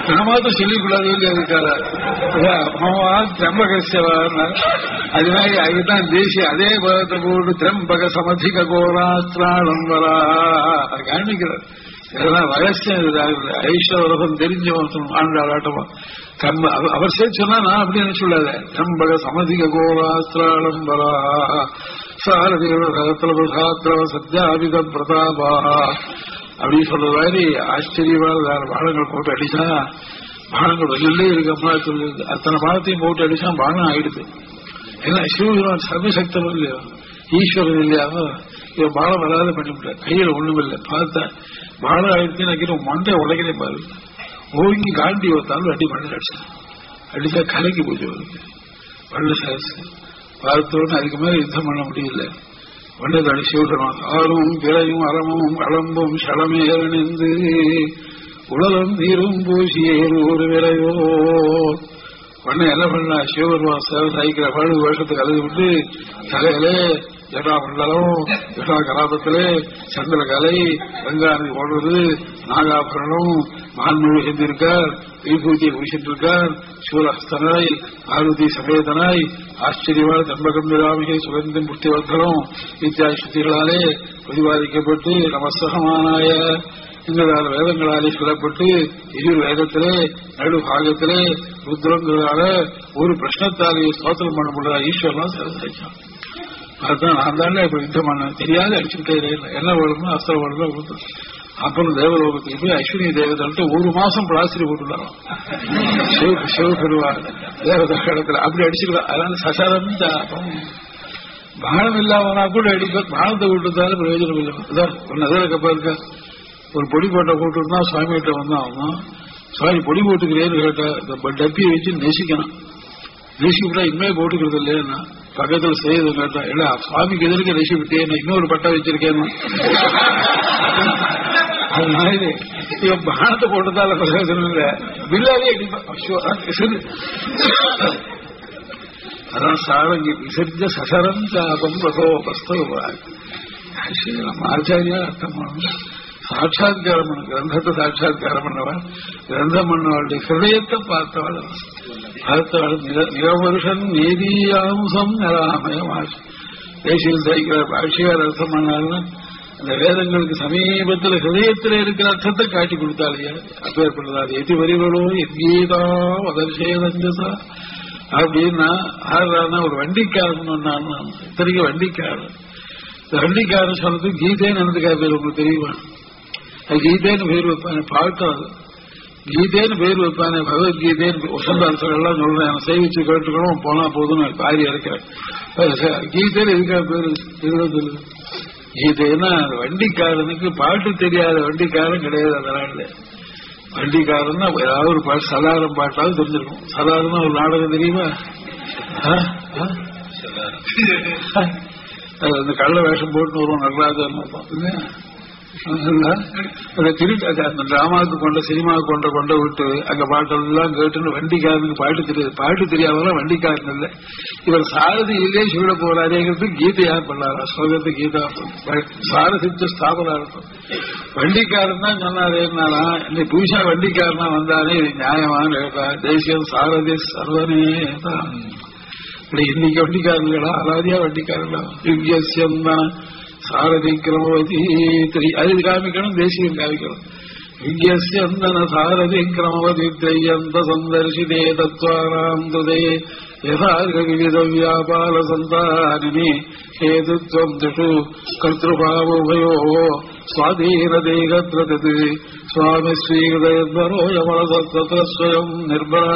நான் மாத்திரம் சொல்லிக்கூடாது இருக்காரு. திரம்பகசியவான் அது மாதிரி அதுதான் தேசிய அதே பதத்தை போட்டு திரம்பக சமதிக கோராஸ்திராளம் வரா அது காண்பிக்கிறார். இதெல்லாம் ரகசியம். ஐஸ்வரகம் தெரிஞ்சவன் ஆண்டாள் ஆட்டமா கம்ப அவர் சேர்த்து சொன்னா நான் அப்படி என்ன சொல்லாத. கம்பக சமதிக கோராஸ்திராளம்பரா சாரதிகள சத்யாபித பிரதாபா அப்படின்னு சொல்ற மாதிரி ஆச்சரியமான பானங்கள் போட்டு அடிச்சா பானங்கள் வெளியிலே இருக்கா சொல்லுது. அத்தனை பானத்தையும் போட்டு அடிச்சா பானம் ஆயிடுது. ஏன்னா சிவபெருமான் சர்வசக்தனும் இல்லையா, ஈஸ்வரன் இல்லையாவோ இவன் பானம் வராத பண்ணிவிட்டார். கையில ஒண்ணும் இல்லை. பார்த்தேன் பானம் ஆயிடுச்சு நினைக்கிற மண்டை உடைக்கிறே பாரு. ஓங்கி காண்டி வந்தாலும் அடி மண்டை அடிச்சா கலைக்கு போச்சு அவருக்கு. வண்ட சாசு பார்த்தோன்னு அதுக்கு மேல யுத்தம் பண்ண முடியல. வண்டது அடி சிவபெருமான் ஆறும் பிழையும் அறமும் அளம்பும் சளமேறணிந்து உடலும் நீரும் பூசியேறு ஒரு விரையோ பண்ண என்ன பண்ணா சிவபெருமான் சேவை சாய்க்கிற பாடு வருஷத்துக்கு அழுது விட்டு தலையிலே ஜடா மண்டலம் ஜடா கலாபத்திலே சந்திர கலை கங்காநதி ஓடுறது நாகாபரணம் மான்மொழி செஞ்சிருக்கார். விபூதியை குடிச்சிட்டு இருக்கார். சூரஹஸ்தனாய் பார்வதி சமேதனாய் ஆச்சரியமான தம்பகம்பிராமிகை சுகந்தம் புஷ்டிவர்த்தனம் இத்தியாதி சுத்திகளாலே பிரதிபாதிக்கப்பட்டு நமஸ்தகமானாய இந்த வேதங்களாலே சொல்லப்பட்டு எதிர் வேதத்திலே நடு பாகத்திலே ருத்ரங்கிறதால ஒரு பிரஷ்னத்தாலேயே ஸ்தோத்திரம் பண்ண முடியாத ஈஸ்வரலாம் சேர்ந்தான். அதுதான் நான் தானே இப்ப யுத்தம் பண்ண தெரியாது அடிச்சுட்டே என்ன வேணுமோ அஸ்திரம் வேணுமோ கொடுத்து அப்புறம் தேவலோகத்துக்கு போய் அஸ்வினி தேவதல்ட்டு 1 மாசம் பிளாஸ்டரி போட்டுள்ளாராம் சிவபெருவார் தேவதா இடத்துல அப்படி அடிச்சுக்கலாம். அதனால சசாரம் பானம் இல்லாமனா கூட அடிப்பார். பானத்தை விட்டுருந்தாலும் பிரயோஜனம் இல்லை. ஒன்னு கப்பா இருக்க ஒரு பொடி போட்ட போட்டுருந்தா சுவாமி கிட்ட வந்தா ஆகும். சுவாமி பொடி போட்டுக்கிறேன்னு கேட்ட டப்பியை வச்சு நெசிக்கணும். நெசிக்கிட்டா இனிமே போட்டுக்கிறது இல்லையா பக்கத்துல செய்யுது கேட்டா இல்ல சுவாமிக்கு எதிர்க்க நெசிக்கிட்டேன் இன்னொரு பட்டை வச்சிருக்கேன். இவன் பானத்தை போட்டதால பிரயோஜனம் இல்லை. பில்லாவே அடிப்பான். அதான் சாரங்கி விசர்ஜ சசரம் சாபம் பிரசோபஸ்தவாய். நம்ம ஆச்சாரியா அர்த்தம் பண்ணணும். சாட்சாத்காரம் பண்ண கிரந்தத்தை சாட்சாத்காரம் பண்ணவன் கிரந்தம் பண்ணவாளுடைய ஹிருதயத்தை பார்த்தவள் நிரவருஷன் நீதியாம்சம் நிராமயமாச்சு. தேசியில் தைக்கிற பாஷியார் அர்த்தம் பண்ணாலும் அந்த வேதங்களுக்கு சமீபத்தில் ஹிருதயத்தில் இருக்கிற அர்த்தத்தை காட்டி கொடுத்தாலையா அப்பேற்பட்டது. எதி வரிகளோ எங்கீதா வதர்சேதஞ்சசா அப்படின்னா ஆடுறான்னா ஒரு வண்டிக்காரன் இத்தனைக்கு வண்டிக்காரன் வண்டிக்காரன் சொன்னது கீதைன்னு என்னதுக்கா பேர் உங்களுக்கு தெரியுமா? அது கீதைன்னு பேர் வைப்பானே, பாட்டம் அது கீதைன்னு பேர் வைப்பானே, பகவத்கீதைன்னு வசந்தாரசர் எல்லாம் சொல்றேன், சேவிச்சு கேட்டுக்கணும் போனா போதும் பாரி இருக்கிறேன். கீதைன்னு எதுக்காக பேரு இருபது? கீதைன்னா வண்டிக்காரனுக்கு பாட்டு தெரியாத வண்டிக்காரன் கிடையாது. அதனால வண்டிக்காரன்னா ஏதாவது ஒரு பாட்டு, சதாரம் பாட்டாவது தெரிஞ்சிருக்கும். சதாரம் ஒரு நாடகம் தெரியுமா? அந்த கள்ள வேஷம் போட்டு வருவோம், நடராஜன் அந்த டிராமாவுக்கு கொண்ட சினிமாவுக்கு கொண்ட விட்டு அங்க பாட்டெல்லாம் கேட்டுன்னு வண்டிக்காரனுக்கு பாட்டு தெரியாது. பாட்டு தெரியாதவெல்லாம் வண்டிக்காரன் இல்லை. இவர் சாரதி இல்லையே சொல்ல போறாருங்கிறது கீதையா பண்ணாரா? ஸ்லோகத்து கீதா சாரதித்த ஸ்தாபனா இருக்கும். வண்டிக்காரன் தான் சொன்னாரேனாரா, இன்னைக்கு புதுசா வண்டிக்காரனா வந்தானே இது நியாயமான கேட்டா, தேசியம் சாரதி சர்வனே தான். இன்னைக்கு வண்டிக்காரங்களா அலாதியா வண்டிக்காரங்களா? யுக்யசியம் தான் சாரதி கிரமவதி அது காமிக்கணும், தேசியம் காமிக்கணும். யுக்யசியந்தன சாரதி கிரமவதி திரையந்த சந்தர்ஷிதே தத்வானாம் துதே யதார்க விவித வியாபார சந்தானினி ஹேதுத்வம் திஷு கர்த்திருபாவோபயோ சுவாதீன தேகத்ரது சுவாமி ஸ்ரீகிருதோ யமலசத்வயம் நிர்பர.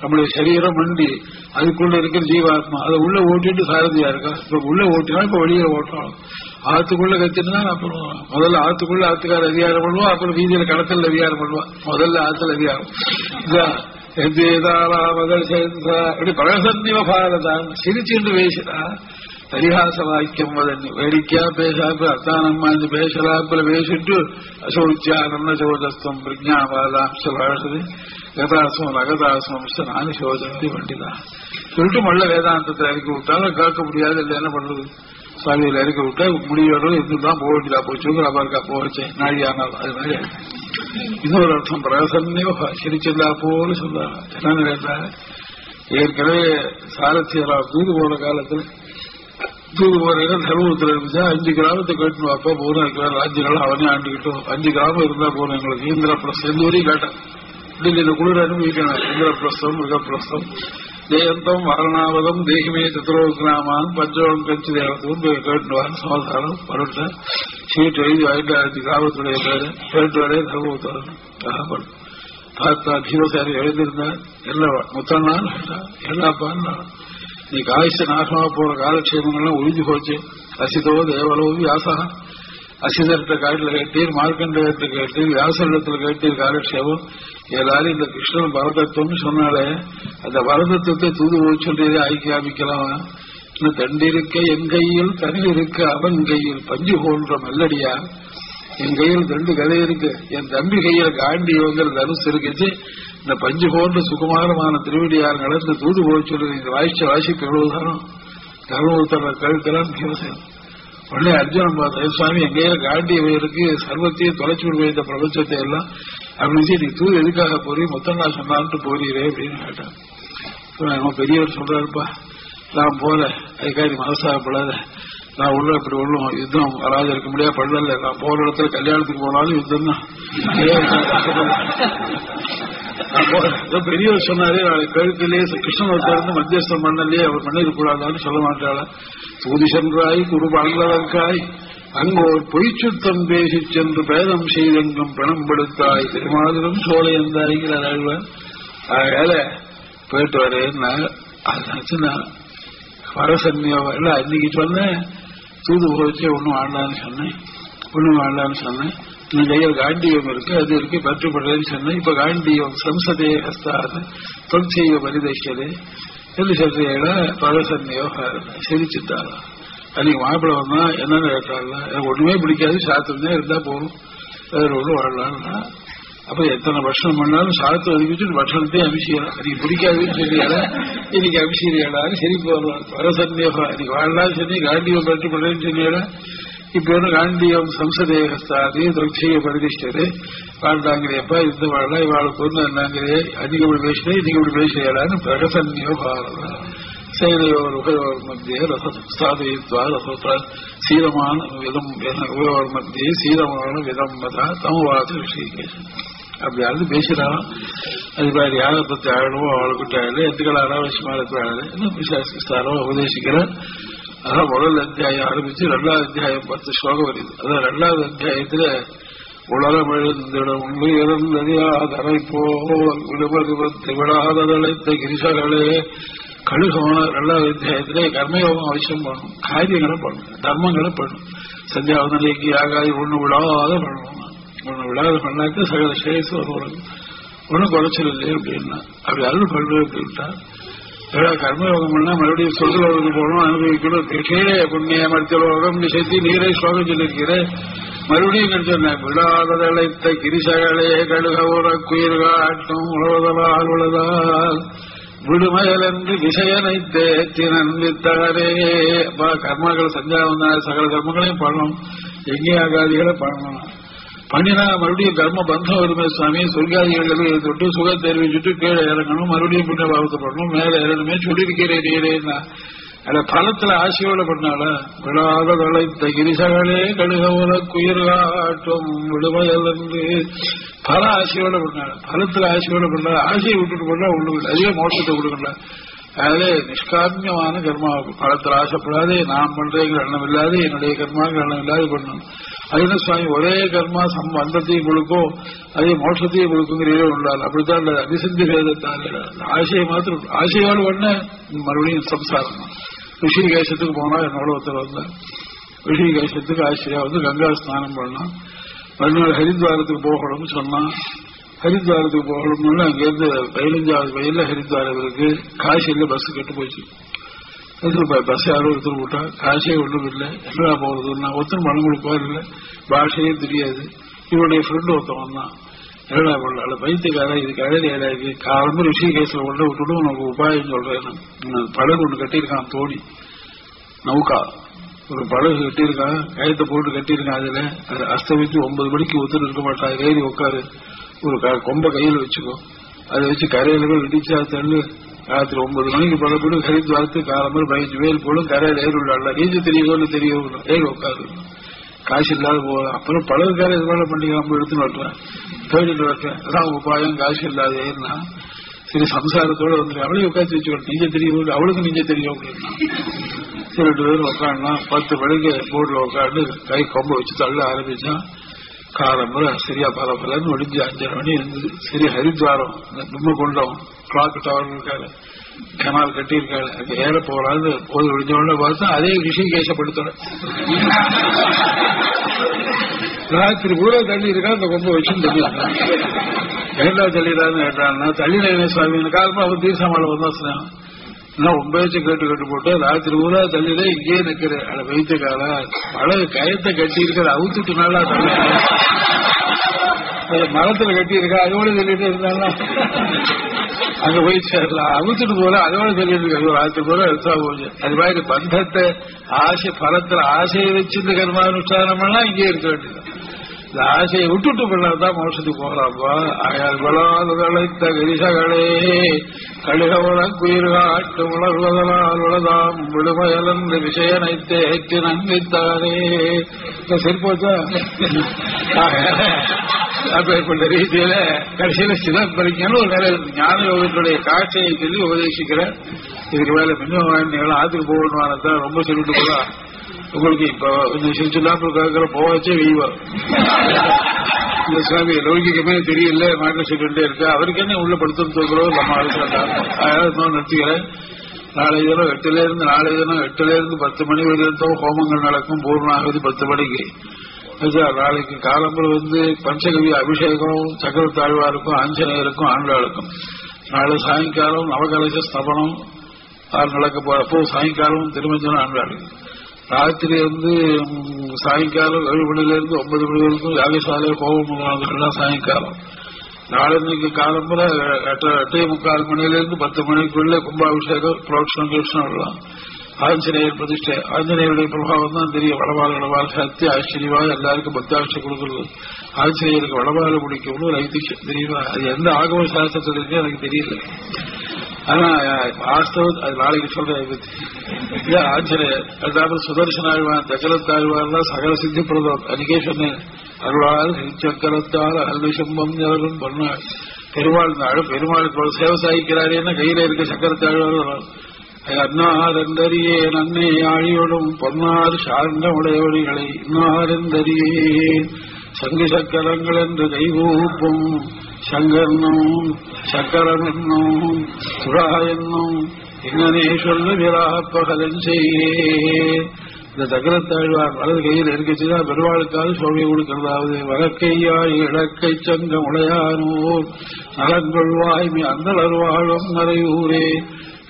நம்முடைய சரீரம் மண்டி அதுக்குள்ள இருக்கிற ஜீவாத்மா அதை உள்ள ஓட்டிட்டு சாரதியா இருக்கா. இப்ப உள்ள ஓட்டினா இப்ப வெளியில ஓட்டணும். ஆத்துக்குள்ள கத்தினா அப்புறம் முதல்ல ஆத்துக்குள்ள ஆத்துக்கார அதிகாரம் பண்ணுவோம், அப்புறம் வீதியில கடத்தல் அதிகாரம் பண்ணுவான். முதல்ல ஆத்துல அதிகாரம் இப்படி பழசன்னிவபாரதான் சிரிச்சுட்டு பேசுறா. பரிகாச வாக்கியம் வதன்னு வேடிக்கையா பேசாப்பு அர்த்தானம்மாந்து பேசலாப்புல பேசிட்டு அசோச்சியானந்த சோதஸ்தம் பிரஜாபாதாம்சம் வாழ்றது கதாசம் அகதாசம் நானு சோதனை வண்டிதான் சொல்லிட்டு மல்ல வேதாந்தத்தை இறக்கி விட்டாலும் கேட்க முடியாது. இல்லை என்ன பண்றது? சுவாமியில இறக்கி விட்டா முடியோட இருந்துதான் போக வேண்டியதா போச்சு. பாருக்கா போச்சேன் நாழியானாலும் அது மாதிரி இன்னொரு அர்த்தம் பிரசன்னியோ சிரிச்சிருந்தா போல சொல்றாங்க. என்னன்னு கேட்டா, ஏற்கனவே சாரத்தியெல்லாம் தூது போன காலத்துல தூது போற இடம் தர்மபுரத்தில் இருந்துச்சா 5 கிராமத்தை கேட்டுன்னு அப்பா போன ராஜ்யங்களும் அவனே ஆண்டுகிட்டோம். 5 கிராமம் இருந்தா போன எங்களுக்கு இந்திரபிரஸ்தம் எந்த வரையும் கேட்டேன். டெல்லியில குளிர் அனுபவிக்கணும். இந்திரபிரஸ்தம் மிருகப்பிரஸ்தம் ஜெயந்தம் வாரணாவதம் தேகிமே சத்ரோ கிராமான் பஞ்சவம் கட்சி தேவத்தும் கேட்டுவான்னு சமாதானம் பருட்ட சீட்டு எழுதி வாங்கிட்டு கிராமத்துடைய பேரு கேட்டு வரையே தர்மபுரம் பார்த்தா ஜீவசாரி எழுதியிருந்தார். எல்லாம் முத்தண்ணான்னு எல்லாப்பான்னு நீ காய்ச்சி நாசமா போற காலக்ஷேமங்கள்லாம் ஒழிஞ்சு போச்சு. அசிதோ தேவலோ வியாசா அசிதர்கிட்ட காட்டில் கேட்டீர், மார்க்கண்டேயத்தை கேட்டீர், வியாசரிடத்துல கேட்டீர் காலக்ஷேமம். எல்லாரும் இந்த கிருஷ்ணன் பரதத்துவம்னு சொன்னாலே அந்த பரதத்துவத்தை தூது போய் சொல்றதே ஐக்கியாமிக்கலாமா? இன்னும் தண்டிருக்க என் கையில் தனி இருக்க அவன் கையில் பஞ்சு போன்ற மல்லடியா. என் கையில் 2 கதை இருக்கு. என் தம்பி கையில காண்டியோங்கிற தனுசு இருக்குச்சு. இந்த பஞ்சு போன்ற சுகுமாரமான திருவடியார் நடந்து தூது போய் சொல்றது இந்த வாசிப்பு எவ்வளவுதானோ தர்மபுரத்தோட கழுத்தெல்லாம் விவசாயம். உடனே அர்ஜுனன் பார்த்தேன், சுவாமி என் கையில காண்டிய இருக்கு, சர்வத்தையும் தொலைச்சு விடுவேன் இந்த பிரபஞ்சத்தை எல்லாம் அப்படின்னு நீ தூது எதுக்காக போறீ மொத்தம் நான் சொன்னான்ட்டு போறீரே அப்படின்னு கேட்டான். நம்ம பெரியவர் சொல்றாருப்பா, நான் போல அதுக்காக நீ மனசாகப்படாத, நான் உள்ள இப்படி ஒண்ணும் யுத்தம் வராது இருக்க முடியாது படல. நான் போற இடத்துல கல்யாணத்துக்கு போனாலும் யுத்தம் தான். பெரியவர் சொன்னாரே நாளைக்கு கழுத்திலே கிருஷ்ணன் திறந்து மத்தியஸ்தம் பண்ணலையே அவர் பண்ணிருக்கூடாதான்னு சொல்ல மாட்டாளா? தூதி சென்றாய் குருபாங்களதற்காய் அங்கோர் பொய்ச்சுத்தம் பேசி சென்று பேதம் செய்தெங்கும் பணம் படுத்தாய் திருமாதிரம் சோழையந்தாய்கிற ஆழ்வார். அதனால போயிட்டு வரேன்னா அதுனா வரசன்னியோ இல்ல அன்னைக்கு சொன்னேன் தூது போச்சு ஒன்னும் ஆண்டான்னு சொன்னேன். இந்த கையில் காண்டியம் இருக்கு, அது இருக்கு, பற்றுப்படுறேன்னு சொன்னேன். இப்ப காண்டியம் சம்சதே ஹஸ்தாது தொல்செய்வ பரிதேஷதே என்று சொல்றீங்களா பரசன்னியோ சிரிச்சுட்டாரா. அன்னைக்கு மாப்பிள்ள வந்தா என்னன்னு கேட்டாங்க, எனக்கு ஒண்ணுமே பிடிக்காது, சாத்திரமே இருந்தா போகும், வேற ஒன்றும் வாழலாம்னா. அப்ப எத்தனை வருஷம் பண்ணாலும் சாத்து ஒதுக்கிட்டு பட்சணத்தையும் அபிஷேகம். அன்னைக்கு பிடிக்காதுன்னு சொல்லியாடா இன்னைக்கு அபிஷேகம் சிரிப்பு வருவார். பரசன்னியோ அன்னைக்கு வாழலாம் சொல்லி காண்டியம் பற்றுப்படுறேன்னு சொல்லியாடா. இப்ப ஒண்ணு காண்டியம் சம்சதேகஸ்தாதி தொல்செய்வ பரிதிஷ்டது வாழ்ந்தாங்கிறப்பா இந்த வாழலாம் இவாளுக்கு ஒண்ணு என்னங்கிறே அதிக இப்படி பேசுறேன் இன்னைக்கு இப்படி பேசுறான்னு பரசன்னியோ பாரதா சேனையோர் உபயோர் மத்திய ரசஸ்தாதயித்வா ரசோத்ரா சீரமான விதம் உபயோர் மத்திய சீரமான விதம் மதா தமவாத ரிஷிகேஷன் அப்படியாவது பேசுறான். அது மாதிரி யாரை பத்தி ஆழணுமோ அவளுக்கிட்ட ஆளு எதுக்கள் அனாவசியமா இருக்கிற ஆளு இன்னும் விசாரிஸ்தாரோ உபதேசிக்கிற அதான் முதல் அத்தியாயம் ஆரம்பிச்சு 2வது அத்தியாயம் 10 ஸ்லோகம் வருது. அதான் 2வது அத்தியாயத்துல உலகம் எழுந்திடம் இறந்தறியாதரை போல் விடுபடுவத்தை விடாதழைத்த கிரிசகளே கழுகமான 2வது அத்தியாயத்திலே கர்மயோகம் அவசியம் பண்ணணும், காரியங்களை பண்ணணும், தர்மங்களை பண்ணணும், சந்தியாவதனைக்கு ஆகாது ஒண்ணு விடாத பண்ணணும். ஒண்ணு விடாத பண்ணாக்க சகல சேஷு வருவாங்க, ஒன்னும் குறைச்சல் இல்லை அப்படின்னா அப்படி அருள் பண்றது அப்படின்ட்டா கர்மயோகம் பண்ணா மறுபடியும் சொர்க்கலோகத்துக்கு போகணும், அனுபவிக்கணும். கீழே புண்ணிய மருத்துவலோகம் சேர்த்து நீரை ஸ்லோகம் சொல்லியிருக்கிறேன். மறுபடியும் கிடைச்ச விடாதழைத்த கிரிசகளே கழுக உற குயிர்காட்டும் உழவதலால் உழதால் விடுமையலென்று விஷயனை தேற்றி நன்வித்தகரே. கர்மாக்கள் சஞ்சாவந்தா சகல கர்மங்களையும் பண்ணணும், யஜ்ஞாகாதிகளை பண்ணணும். பண்ணினா மறுபடியும் கர்ம பந்தம் வருமே சுவாமி, சொர்க்காதிகள் தொட்டு சுக தெரிவிச்சுட்டு கீழே இறங்கணும், மறுபடியும் புண்ணிய பாவத்தை பண்ணணும், மேல இறங்கணுமே சொல்லியிருக்கிறேன் நீரேன்னா. அட பலத்துல ஆசையோட பண்ணால விடாத தொலைத்த கிரிசகளே கழுக உல குயிர்காட்டும் விடுமையலென்று பல ஆசையோட பண்ணால, பலத்துல ஆசையோட பண்ணால. ஆசையை விட்டுட்டு பண்ணா ஒண்ணு அதிக மோசத்தை கொடுக்கல. அதே நிஷ்காமியமான கர்மாவுக்கு பலத்தில் ஆசைப்படாதே, நான் பண்றேங்கிற எண்ணம் இல்லாது, என்னுடைய கர்மாங்கிற எண்ணம் இல்லாது பண்ணணும். அதுன்னு சுவாமி ஒரே கர்மா சம்பந்தத்தையும் கொடுக்கும், அதே மோட்சத்தையும் கொடுக்குங்கிறதே உண்டால். அப்படித்தான் இல்ல அபிசிந்தி வேதத்தால் ஆசையை மாத்திரம் ஆசையோடு பண்ண மறுபடியும் சம்சாரம். ரிஷிகேசத்துக்கு போனா என்னோட ஒருத்தர் வந்தேன். ரிஷிகேசத்துக்கு ஆசையா வந்து கங்கா ஸ்நானம் பண்ணான். மறுநாள் ஹரித்வாரத்துக்கு போகணும்னு சொன்னான். ஹரித்வாரத்துக்கு போகணும்னு அங்கிருந்து 15வது மைல்ல ஹரித்வாரம் இருக்கு. காசியில பஸ் கெட்டு போச்சு. பஸ் யாரும் ஒருத்தர் விட்டா, காசே ஒன்றும் இல்லை, எங்கடா போறதுன்னா ஒருத்தர் மனம் கொடுப்பாரு இல்லை, பாஷையே தெரியாது. இவருடைய ஃப்ரெண்டு ஒருத்தன் வந்தான். என்னடா பண்ணல பைத்தியக்காரன், இதுக்கு அழகு ஏடாது காலம்பு ரிஷிகேசில் கொண்டு விட்டுட்டு உனக்கு உபாயம் சொல்றேன். படகு ஒன்று கட்டியிருக்கான், தோணி நௌகா ஒரு படகு கட்டியிருக்கான், கயத்தை போட்டு கட்டியிருக்கான். அதுல அது அஸ்தமித்து 9 மணிக்கு ஒருத்தர் இருக்க மாட்டான். ஏறி உட்காரு, ஒரு கொம்ப கையில வச்சுக்கோ, அதை வச்சு கரையில போய் இடிச்சா தள்ளு. ராத்திரி 9 மணிக்கு படப்பட்டு ஹரித்வாரத்து காலம்பு 15 பேர் போலும் கரையில ஏறி விடல. நீஞ்சு தெரியவோன்னு தெரியவும் ஏறி உட்காரு, காசு இல்லாத போக. அப்புறம் படகுக்கார இது மேல பண்ணிக்கலாம், எடுத்துன்னு வரட்டேன், தேடிட்டு வரட்டேன். அதான் உபாயம், காசு இல்லாத ஏறினா சரி சம்சாரத்தோட வந்து அவளையும் உட்காந்து வச்சுக்கணும். நீங்க தெரியும், அவளுக்கு நீங்க தெரியும் அப்படின்னா சரி 2 பேரும் உட்காந்துனா 10 மணிக்கு போர்டுல உட்காந்து கை கொம்ப வச்சு தள்ள ஆரம்பிச்சான். காலம்புற சரியா பலன்னு ஒடிஞ்சு 5:30 மணி இருந்தது. சரி ஹரித்வாரம் பிரம்மகுண்டம் கிளாக் டவர் இருக்காரு, கனால் கட்டி இருக்காரு, அங்க ஏற போறாது போது ஒழிஞ்சோட பார்த்தா அதே ரிஷிகேசப்படுத்த ராத்திரி பூரா தள்ளி இருக்கா. அந்த கொம்ப வச்சுன்னு தள்ளிருக்கான். ஏண்டா தள்ளிடான்னு கேட்டான்னா தள்ளின சுவாமி காலமா அவர் தீர்சாமலை வந்தா இன்னும் 9 கேட்டு போட்டு ராத்திரி பூரா தள்ளிட இங்கேயே நிக்கிறேன். அதை வைத்த கால பழகு கயத்தை கட்டி இருக்கிற அவுத்துட்டு நாளா தள்ளி மரத்துல கட்டி இருக்கா, அதோட சொல்லிட்டு இருந்தாலும் அங்க போய் சேரலாம். அவுத்துட்டு போல அதோட சொல்லிட்டு இருக்க ராத்திரி போல எடுத்தா போச்சு. அது மாதிரி பந்தத்தை ஆசை பலத்துல ஆசையை வச்சிருந்த கர்மானுஷ்டானம் எல்லாம் இங்கே இருக்க வேண்டியது. இந்த ஆசையை விட்டுட்டு பண்ணாதான் மோசத்துக்கு போகலாம்ப்பா. ஆயால் பலாத கரிசகளே கழுகவள குயிர்காட்டு உலர்வதனால் உலதாம் விடுமையலந்த விஷயனை தேற்றி நன்றித்தானே. சரிப்போச்சா? அப்பேற்பட்ட ரீதியில கடைசியில சிதம்பரிக்கணும் ஒரு நிலை ஞான யோகத்துடைய காட்சியை சொல்லி உபதேசிக்கிறேன். இதுக்கு மேல மின்னும் ஆத்துக்கு போகணும்தான் ரொம்ப சொல்லிட்டு போதா உங்களுக்கு இப்ப கொஞ்சம் சிரிச்சுலாப்பு கேட்கிற போவாச்சே வெய்வா. இந்த சுவாமி லௌகிகமே தெரியல, மாற்றம் சொல்லிட்டே இருக்கு. அவருக்கு என்ன உள்ள படுத்துன்னு தோக்கிறோம் நம்ம அதனால நிறுத்திக்கிறேன். நாளை தினம் 8ல இருந்து 10 மணி வரைக்கும் ஹோமங்கள் நடக்கும். பூர்ணாகுது 10 மணிக்கு. நாளைக்கு காலம்புல பஞ்சகவி அபிஷேகம் சக்கரத்தாழ்வாருக்கும் ஆஞ்சநேயருக்கும் ஆண்டாளுக்கும். நாளை சாயங்காலம் நவகலச ஸ்தபனம் நடக்க போறப்போ சாயங்காலம் திருமஞ்சனம் ஆண்டாளுக்கு. ராத்திரி சாயங்காலம் 7 மணிலிருந்து 9 மணி வரைக்கும் யாகசாலை ஹோமம் சாயங்காலம். நாளைக்கு காலம்புல 8:45 மணிலிருந்து 10 மணிக்குள்ள கும்பாபிஷேகம் புரோக்ஷனம் கிருஷ்ணம் விடலாம். ஆஞ்சநேயர் பிரதிஷ்டை. ஆஞ்சநேயருடைய பிரபாவம் தான் தெரியும். வடபால சக்தி ஆச்சரியவா எல்லாருக்கும் பக்தாட்சி கொடுக்கறது. ஆஞ்சநேயருக்கு வடபால பிடிக்கணும் ரைத்திஷம் தெரியுமா? அது எந்த ஆகம சாஸ்திரத்துல இருக்கு எனக்கு தெரியல. ஆனா வாஸ்தவம் அது நாளைக்கு சொல்றேன். ஆஞ்சநேயர் அதாவது சுதர்சன ஆழ்வான் தக்கரத்தாழ்வான் சகல சித்தி பிரதம் அன்னைக்கே சொன்னேன். அருளால் சக்கரத்தால் அல்விசம்பம் நிலவும் பண்ணாள். பெருமாள் பெருமாளுக்கு சேவை சாய்க்கிறாருன்னா கையில இருக்க சக்கரத்தாழ்வார் அன்னாரெந்தரியே நன்னே ஆழியோடும் பொன்னார் சார்ந்த உடையவடிகளை இன்னாரெந்தரியே சங்கு சக்கரங்கள் என்று கைகூப்பும் சங்கர்னும் சக்கரம் என்னும் சுரா என்னும் இங்கனே சொல்ல விராப்பகலன் செய்யே. இந்த சக்கரத்தாழ்வார் வலது கையில் இருக்கச்சுதான் பெருவாளுக்காக சோழி கொடுக்கிறதாவது வழக்கையாய் இலக்கை சங்கம் உடையானோர் நலங்கொள்வாய்மை அந்தளர் வாழும் மறையூரே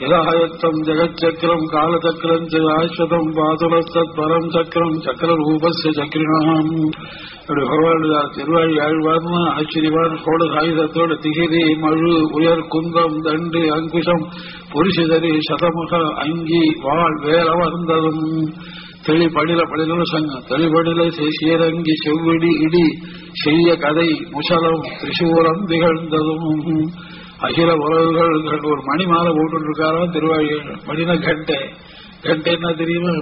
இலாயத்தம் ஜெகச்சக்கரம் காலச்சக்கரம் ஆஸ்வதம் பாதுலத்தத் பரம் சக்கரம் சக்கர ரூபஸ்ய சக்கரினாம். அப்படி பகவான் திருவாழி ஆழ்வார்னா ஆச்சரியமான சோழ சாயுதத்தோட திகிரி மழு உயர் குந்தம் தண்டு அங்குஷம் புரிசிதறி சதமுக அங்கி வாழ் வேலவர்ந்ததும் தெளிபடில படில சங்கம் தெளிபடில சீரங்கி செவ்விடி இடி செய்ய கதை முசலம் திரிசூலம் திகழ்ந்ததும் அகில உறவுகள் ஒரு மணி மாலை போட்டு இருக்காரோ திருவாழிகள் மணினா கண்டை கண்டைன்னா தெரியுமா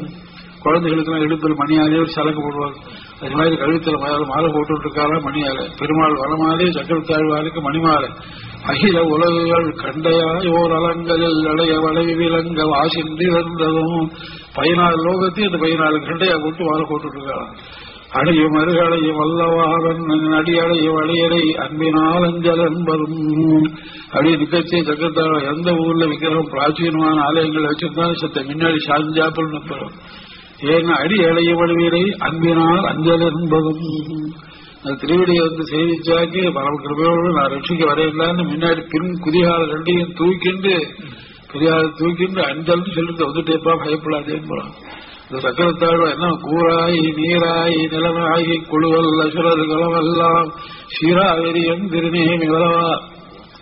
குழந்தைகளுக்கு இடுப்பில் மணியாலே ஒரு சலங்கு போடுவாங்க. அது மாதிரி கழுத்துல மாலை போட்டு இருக்காரா மணியாலை பெருமாள் வளமாலே சக்கரத்தாழ்வாருக்கு மணிமாலை அகில உலகுகள் கண்டையாய் ஓர் அலங்களில் அடைய வளவி விலங்க வாசின்றி வந்ததும் 14 லோகத்தையும் அந்த 14 கண்டையா போட்டு மாலை போட்டு இருக்காராம். அடையும் அருகடையும் வல்லவாவன் அடியடையும் அடையடை அன்பினால் அஞ்சல் என்பதும் அப்படியே நிக்கச்சே சக்கரத்தாழ எந்த ஊர்ல விக்கிரகம் பிராச்சீனமான ஆலயங்கள் வச்சிருந்தாலும் சத்த முன்னாடி சாஞ்சாப்பல் நிற்படும். ஏன்னா அடி அடையும் வடிவீரை அன்பினால் அஞ்சல் என்பதும் அந்த திருவிடியை சேவிச்சாக்கு பரம கிருபையோடு நான் ரட்சிக்க வரையில்லான்னு முன்னாடி பின் குதிகால ரெண்டையும் தூக்கிண்டு குதிகால தூக்கிண்டு அஞ்சல்னு சொல்லிட்டு வந்துட்டேப்பா பயப்படாதேன்னு போறான். இந்த சக்கரத்தாழ்வா என்ன கூறாய் நீராய் நிலமாகி குழுவல் அசுரர்களெல்லாம் சீராவெறியம் திருநேமி வரவா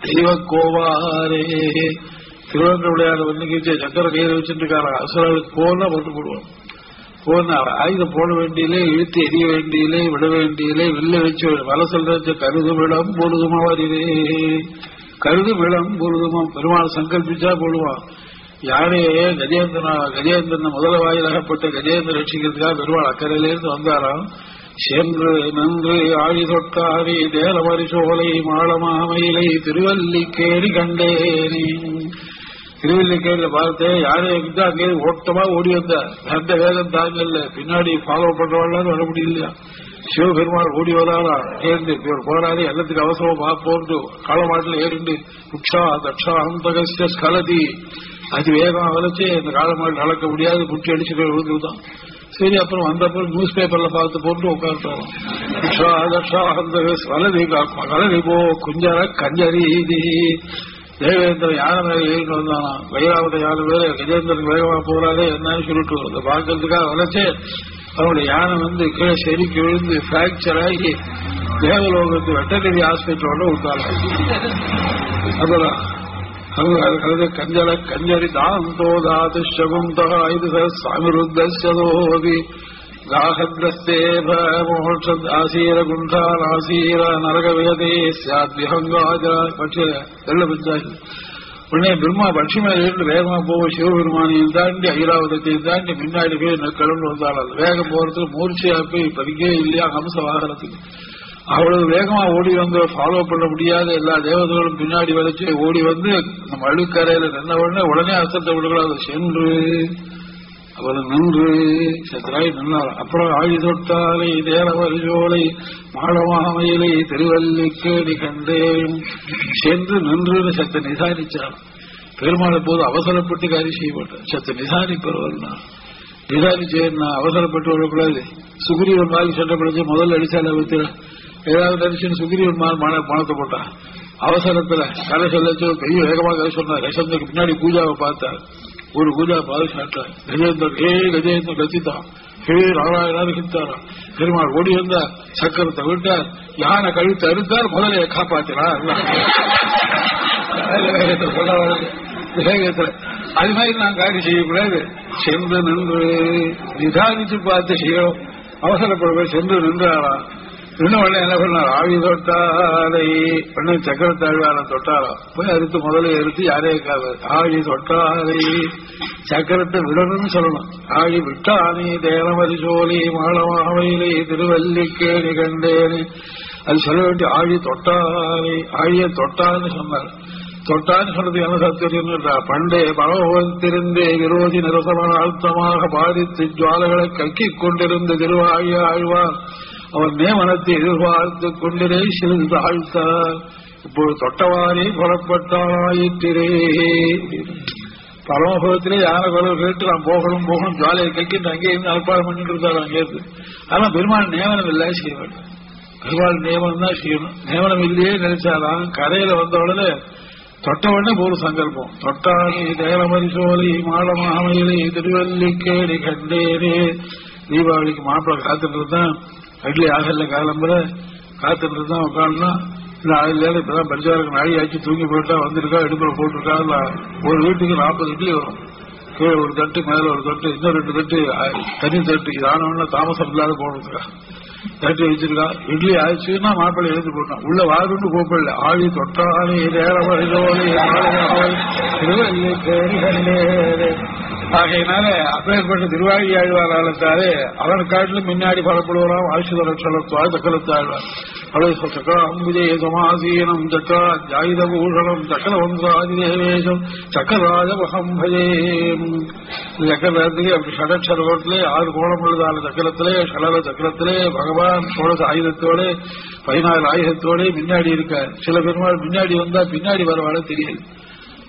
தெய்வக்கோவாரே. திருவங்கவுடையார் வந்துக்கிச்சு சக்கர கையில வச்சுட்டு இருக்காரா அசுரர்களுக்கு போனா போட்டு போடுவான். போன ஆயுதம் போட வேண்டியிலே இழுத்து எரிய வேண்டியிலே விட வேண்டியிலே வில்ல வச்சு வல சொல்ற கருதுமிடம் பொழுதுமா வரிவே கருதுமிடம் பொழுதுமா பெருமாள் சங்கல்பிச்சா போடுவான். யாரையே கஜேந்திரன் முதல வாயிலாகப்பட்ட கஜேந்திர ரட்சிக்கிறதுக்காக பெருமாள் அக்கறையிலிருந்து வந்தாராம். சென்று நன்று ஆழி தொட்டாரி தேலவரி சோலை மாளமாமையிலை திருவல்லிக்கேரி கண்டேனி. திருவல்லிக்கேரியில பார்த்தேன் யாரையும் அங்கே ஓட்டமா ஓடி வந்த அந்த வேகம் தாங்கல்ல பின்னாடி ஃபாலோ பண்றவாள் வர முடியலையா. சிவபெருமாள் ஓடி வராரா ஏறிண்டு இவர் போராடி எல்லாத்துக்கு அவசரமா போட்டு காலமாட்டில் ஏறிண்டு உட்சா தட்சா அந்தகஸ்ய ஸ்கலதி அது வேகம் வளைச்சு இந்த காலமாட்டில் நடக்க முடியாது குட்டி அடிச்சு போய் விழுந்துதான். சரி அப்புறம் வந்தப்பறம் நியூஸ் பேப்பர்ல பார்த்து போட்டு உட்காந்துட்டோம். உட்சா தட்சா அந்தகஸ் வலதி கலதி போ குஞ்சர கஞ்சரி தேவேந்திரன் யானை மேல ஏறிட்டு வந்தானா வைராவத யானை பேரு கஜேந்திரன் வேகமா போறாரு என்னன்னு சொல்லிட்டு அதை பார்க்கறதுக்காக வளைச்சு அவனுடைய யானை கீழே செருக்கி விழுந்து பிராக்சர் ஆகி தேவலோகத்து வெட்டனரி ஹாஸ்பிட்டலோட விட்டாங்க. அப்புறம் கஞ்சல கஞ்சரி தாந்தோ தாது சகுந்தா இது சாமிருத்தோதி தாகத்ரஸ்தேப மோட்சீர குண்டாசீர நரகவேதே சாத்விஹங்காஜ பட்ச வெள்ள பஞ்சாயி. உடனே பிரம்மா பட்சி மேல இருந்து வேகமா போவோம் சிவபெருமானையும் தாண்டி ஐராவதத்தையும் தாண்டி முன்னாடி போய் கிளம்பு வந்தாள். வேகம் போறதுக்கு மூர்ச்சியா போய் பதிக்கே இல்லையா ஹம்ச வாகனத்துக்கு. அவ்வளவு வேகமா ஓடி வந்து ஃபாலோ பண்ண முடியாத எல்லா தேவதைகளும் பின்னாடி வளைச்சு ஓடி வந்து நம்ம அழுக்கரையில நின்ன உடனே அசத்தை விடுகளாது சென்று அவர் நின்று சத்ராய் நின்றார். அப்புறம் ஆழி தொட்டாலை தேரவர் ஜோலை மாடமாமையிலை திருவல்லிக்கேடி கண்டேன் சென்று நின்று சத்த நிதானிச்சார். பெருமாளை போது அவசரப்பட்டு காரியம் செய்யப்பட்டார். சத்த நிதானிப்பவர்னா நிதானிச்சேன்னா அவசரப்பட்டு வரக்கூடாது. சுக்ரீவன் மாதிரி சண்டை பிடிச்சு முதல்ல அடிச்சால வைத்திர ஏதாவது அடிச்சுன்னு சுக்ரீவன் மாதிரி பணத்தை போட்டான். அவசரத்துல கதை சொல்லச்சு பெரிய வேகமாக கதை சொன்னார். ரசத்துக்கு பின்னாடி பூஜாவை பார்த்தார். ஒரு பூஜா பாதுகாட்டார். கஜேந்திரன் கஜேந்திரன் கத்தித்தான். ஹே நாராயணாரு கித்தாரா. பெருமாள் ஓடி வந்தார். சக்கரத்தை விட்டார். யானை கழுத்து அறுத்தார். முதலையை காப்பாத்தினார். வேகத்துல அது மாதிரி நான் காரியம் செய்யக்கூடாது. சென்று நின்று நிதானித்து பார்த்து செய்யணும். அவசரப்படுவ சென்று நின்றாரா. இன்னும் உடனே என்ன பண்ணார். ஆழி தொட்டாலை உடனே சக்கரத்தாழ்வார தொட்டாரா. போய் அறுத்து முதல்ல எடுத்து யாரே இருக்காது. ஆழி தொட்டாலை சக்கரத்தை விடணும்னு சொல்லணும். ஆழி விட்டானே தேனமதி சோழி மாளமாவையிலே திருவல்லிக்கேணி கண்டேனே அது சொல்ல வேண்டிய ஆழி தொட்டாலை. ஆழிய தொட்டான்னு சொன்னார். தொட்டான்னு சொல்றது என்ன சத்தியம்? பண்டே பரவத்திருந்தே விரோதி நிரசமன அழுத்தமாக பாதித்து ஜுவாலைகளை கக்கிக் கொண்டிருந்த திருவாகிய ஆழ்வார் அவர் நியமனத்தை எதிர்பார்த்துக் கொண்டிரே சிறிது தாழ்த்தார். இப்போது தொட்டவாறே புறப்பட்டாயிற்றே. பரமபுரத்திலே யானை குரல் கேட்டு நான் போகணும் போகணும் ஜுவாலையை கக்கிட்டு அங்கே இருந்து அற்பாடு பண்ணிட்டு இருந்தாரு அங்கேருந்து. ஆனா பெருமாள் நியமனம் இல்லை, செய்ய வேண்டும். பெருமாள் நியமனம் தான் செய்யணும். நியமனம் இல்லையே நினைச்சாதான் கரையில வந்த உடனே தொட்ட உடனே ஒரு சங்கல்பம். தொட்டானி தேவமரி சோலை மாடமாமையிலே திருவல்லிக்கேடி கண்டேரே. தீபாவளிக்கு மாப்பிள்ளை காத்துட்டு இருந்தான், அட்லி ஆகல காலம்புற காத்துட்டு இருந்தான். உட்காந்துனா இந்த ஆயிரம் இப்பதான் பரிசாருக்கு நாடி ஆச்சு தூங்கி போயிட்டா வந்திருக்கா, இடுப்புல போட்டிருக்கா. ஒரு வீட்டுக்கு 40 இட்லி வரும். கீழே ஒரு தட்டு, மேல ஒரு தட்டு, இன்னும் 2 தட்டு தனி தட்டு. இது ஆனவன தாமசம் இல்லாத போடுறதுக்கா தட்டி வச்சிருக்கா. இட்லி ஆயிடுச்சுன்னா மாப்பிள்ளை எழுந்து போட்டான். உள்ள வாருன்னு கூப்பிடல. ஆழி தொட்டானே நேரமறிதோலை ஆகையினால அப்பேற்பட்ட திருவாழி ஆழ்வார் ஆளத்தாரு அவன் காட்டிலும் முன்னாடி பரப்படுவராம். ஆயுஷ லட்சலத்துவா சக்கலத்தாழ்வார் சக்கராம்புஜே சமாசீனம் சக்கரா ஜாயுத பூஷணம் சக்கரவந்திராதிதேவேஷம் சக்கராஜபகம் பஜே. சக்கரத்துக்கு அப்படி ஷடக்ஷரோட்டிலே 6 கோணம் உள்ளதான சக்கரத்திலே ஷடல சக்கரத்திலே பகவான் 16 ஆயுதத்தோடு 14 ஆயுதத்தோடு முன்னாடி இருக்க. சில பெருமாள் முன்னாடி வந்தா பின்னாடி வரவாழ தெரியாது.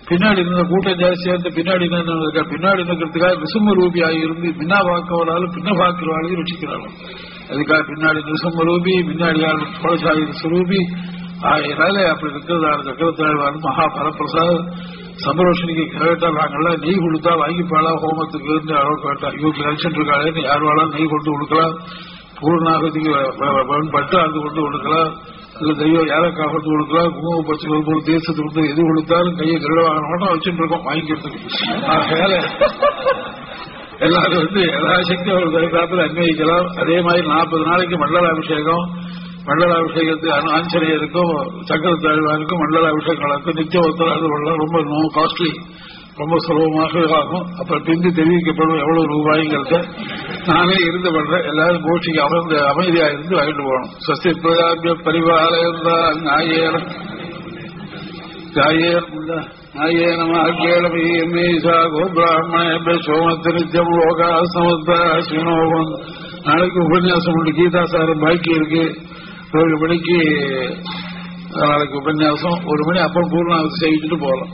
பின்னாடி இருந்த கூட்டம் ஜாஸ்தியா இருந்து பின்னாடி இருக்கா. பின்னாடி இருக்கிறதுக்காக நிருசிம்ம ரூபியாக இருந்து பின்னா பார்க்கவராலும் பின்ன பார்க்கிறவாளையும் ரட்சிக்கிறாலும். அதுக்காக பின்னாடி நிருசிம்ம ரூபி, பின்னாடி சோழசாயி சுரூபி. அதனால அப்படி இருக்கிறதான சக்கரத்தாழ்வார் மகா பரப்பிரசாத் சம்பரோஷனிக்கு கேட்டா நாங்கள்லாம் நெய் கொடுத்தா வாங்கிப்பாளா ஹோமத்துக்கு அளவு கேட்டா. இவருக்கு நினைச்சிட்டு இருக்காளேன்னு யார் வாழா நெய் கொண்டு கொடுக்கலாம், பூர்ணாகத்துக்கு பட்டு அது கொண்டு கொடுக்கலாம், இல்ல தெய்வம் யாரக்காக கொண்டு கொடுக்கலாம், குங்கும பச்சை ஒரு தேசத்துக்கு கொடுத்து எது கொடுத்தாலும் கையை திருட வாங்கின மட்டும் வச்சுட்டு இருக்கோம் வாங்கிக்கிறதுக்கு. ஆகையால எல்லாரும் யதாசக்தி ஒரு தரிகாலத்தில் அன்வயிக்கலாம். அதே மாதிரி 40 நாளைக்கு மண்டலாபிஷேகம். மண்டலாபிஷேகத்துக்கு ஆஞ்சநேயருக்கும் சக்கரத்தாழ்வாருக்கும் மண்டலாபிஷேகம் நடக்கும். நித்திய ஒருத்தராக ரொம்ப காஸ்ட்லி, ரொம்ப சுலபமாக ஆகும். அப்புறம் பிந்தி தெரிவிக்கப்படும் எவ்வளவு ரூபாய்ங்கிறத நானே இருந்து பண்றேன். எல்லாரும் கோஷ்டிக்கு அமர்ந்து அமைதியா இருந்து வாங்கிட்டு போகணும். சஸ்தி பிரதாபிய பரிவாரம் நாயேனம் நாயேனமாகேளமீசா கோபிராமண சோமத்திருத்தியம் லோகா சமஸ்தோகம். நாளைக்கு உபன்யாசம் உண்டு. கீதா சாரம் பாக்கி இருக்கு. 7 மணிக்கு நாளைக்கு உபன்யாசம். 1 மணி அப்புறம் பூர்ணாவதி செய்யிட்டு போகலாம்.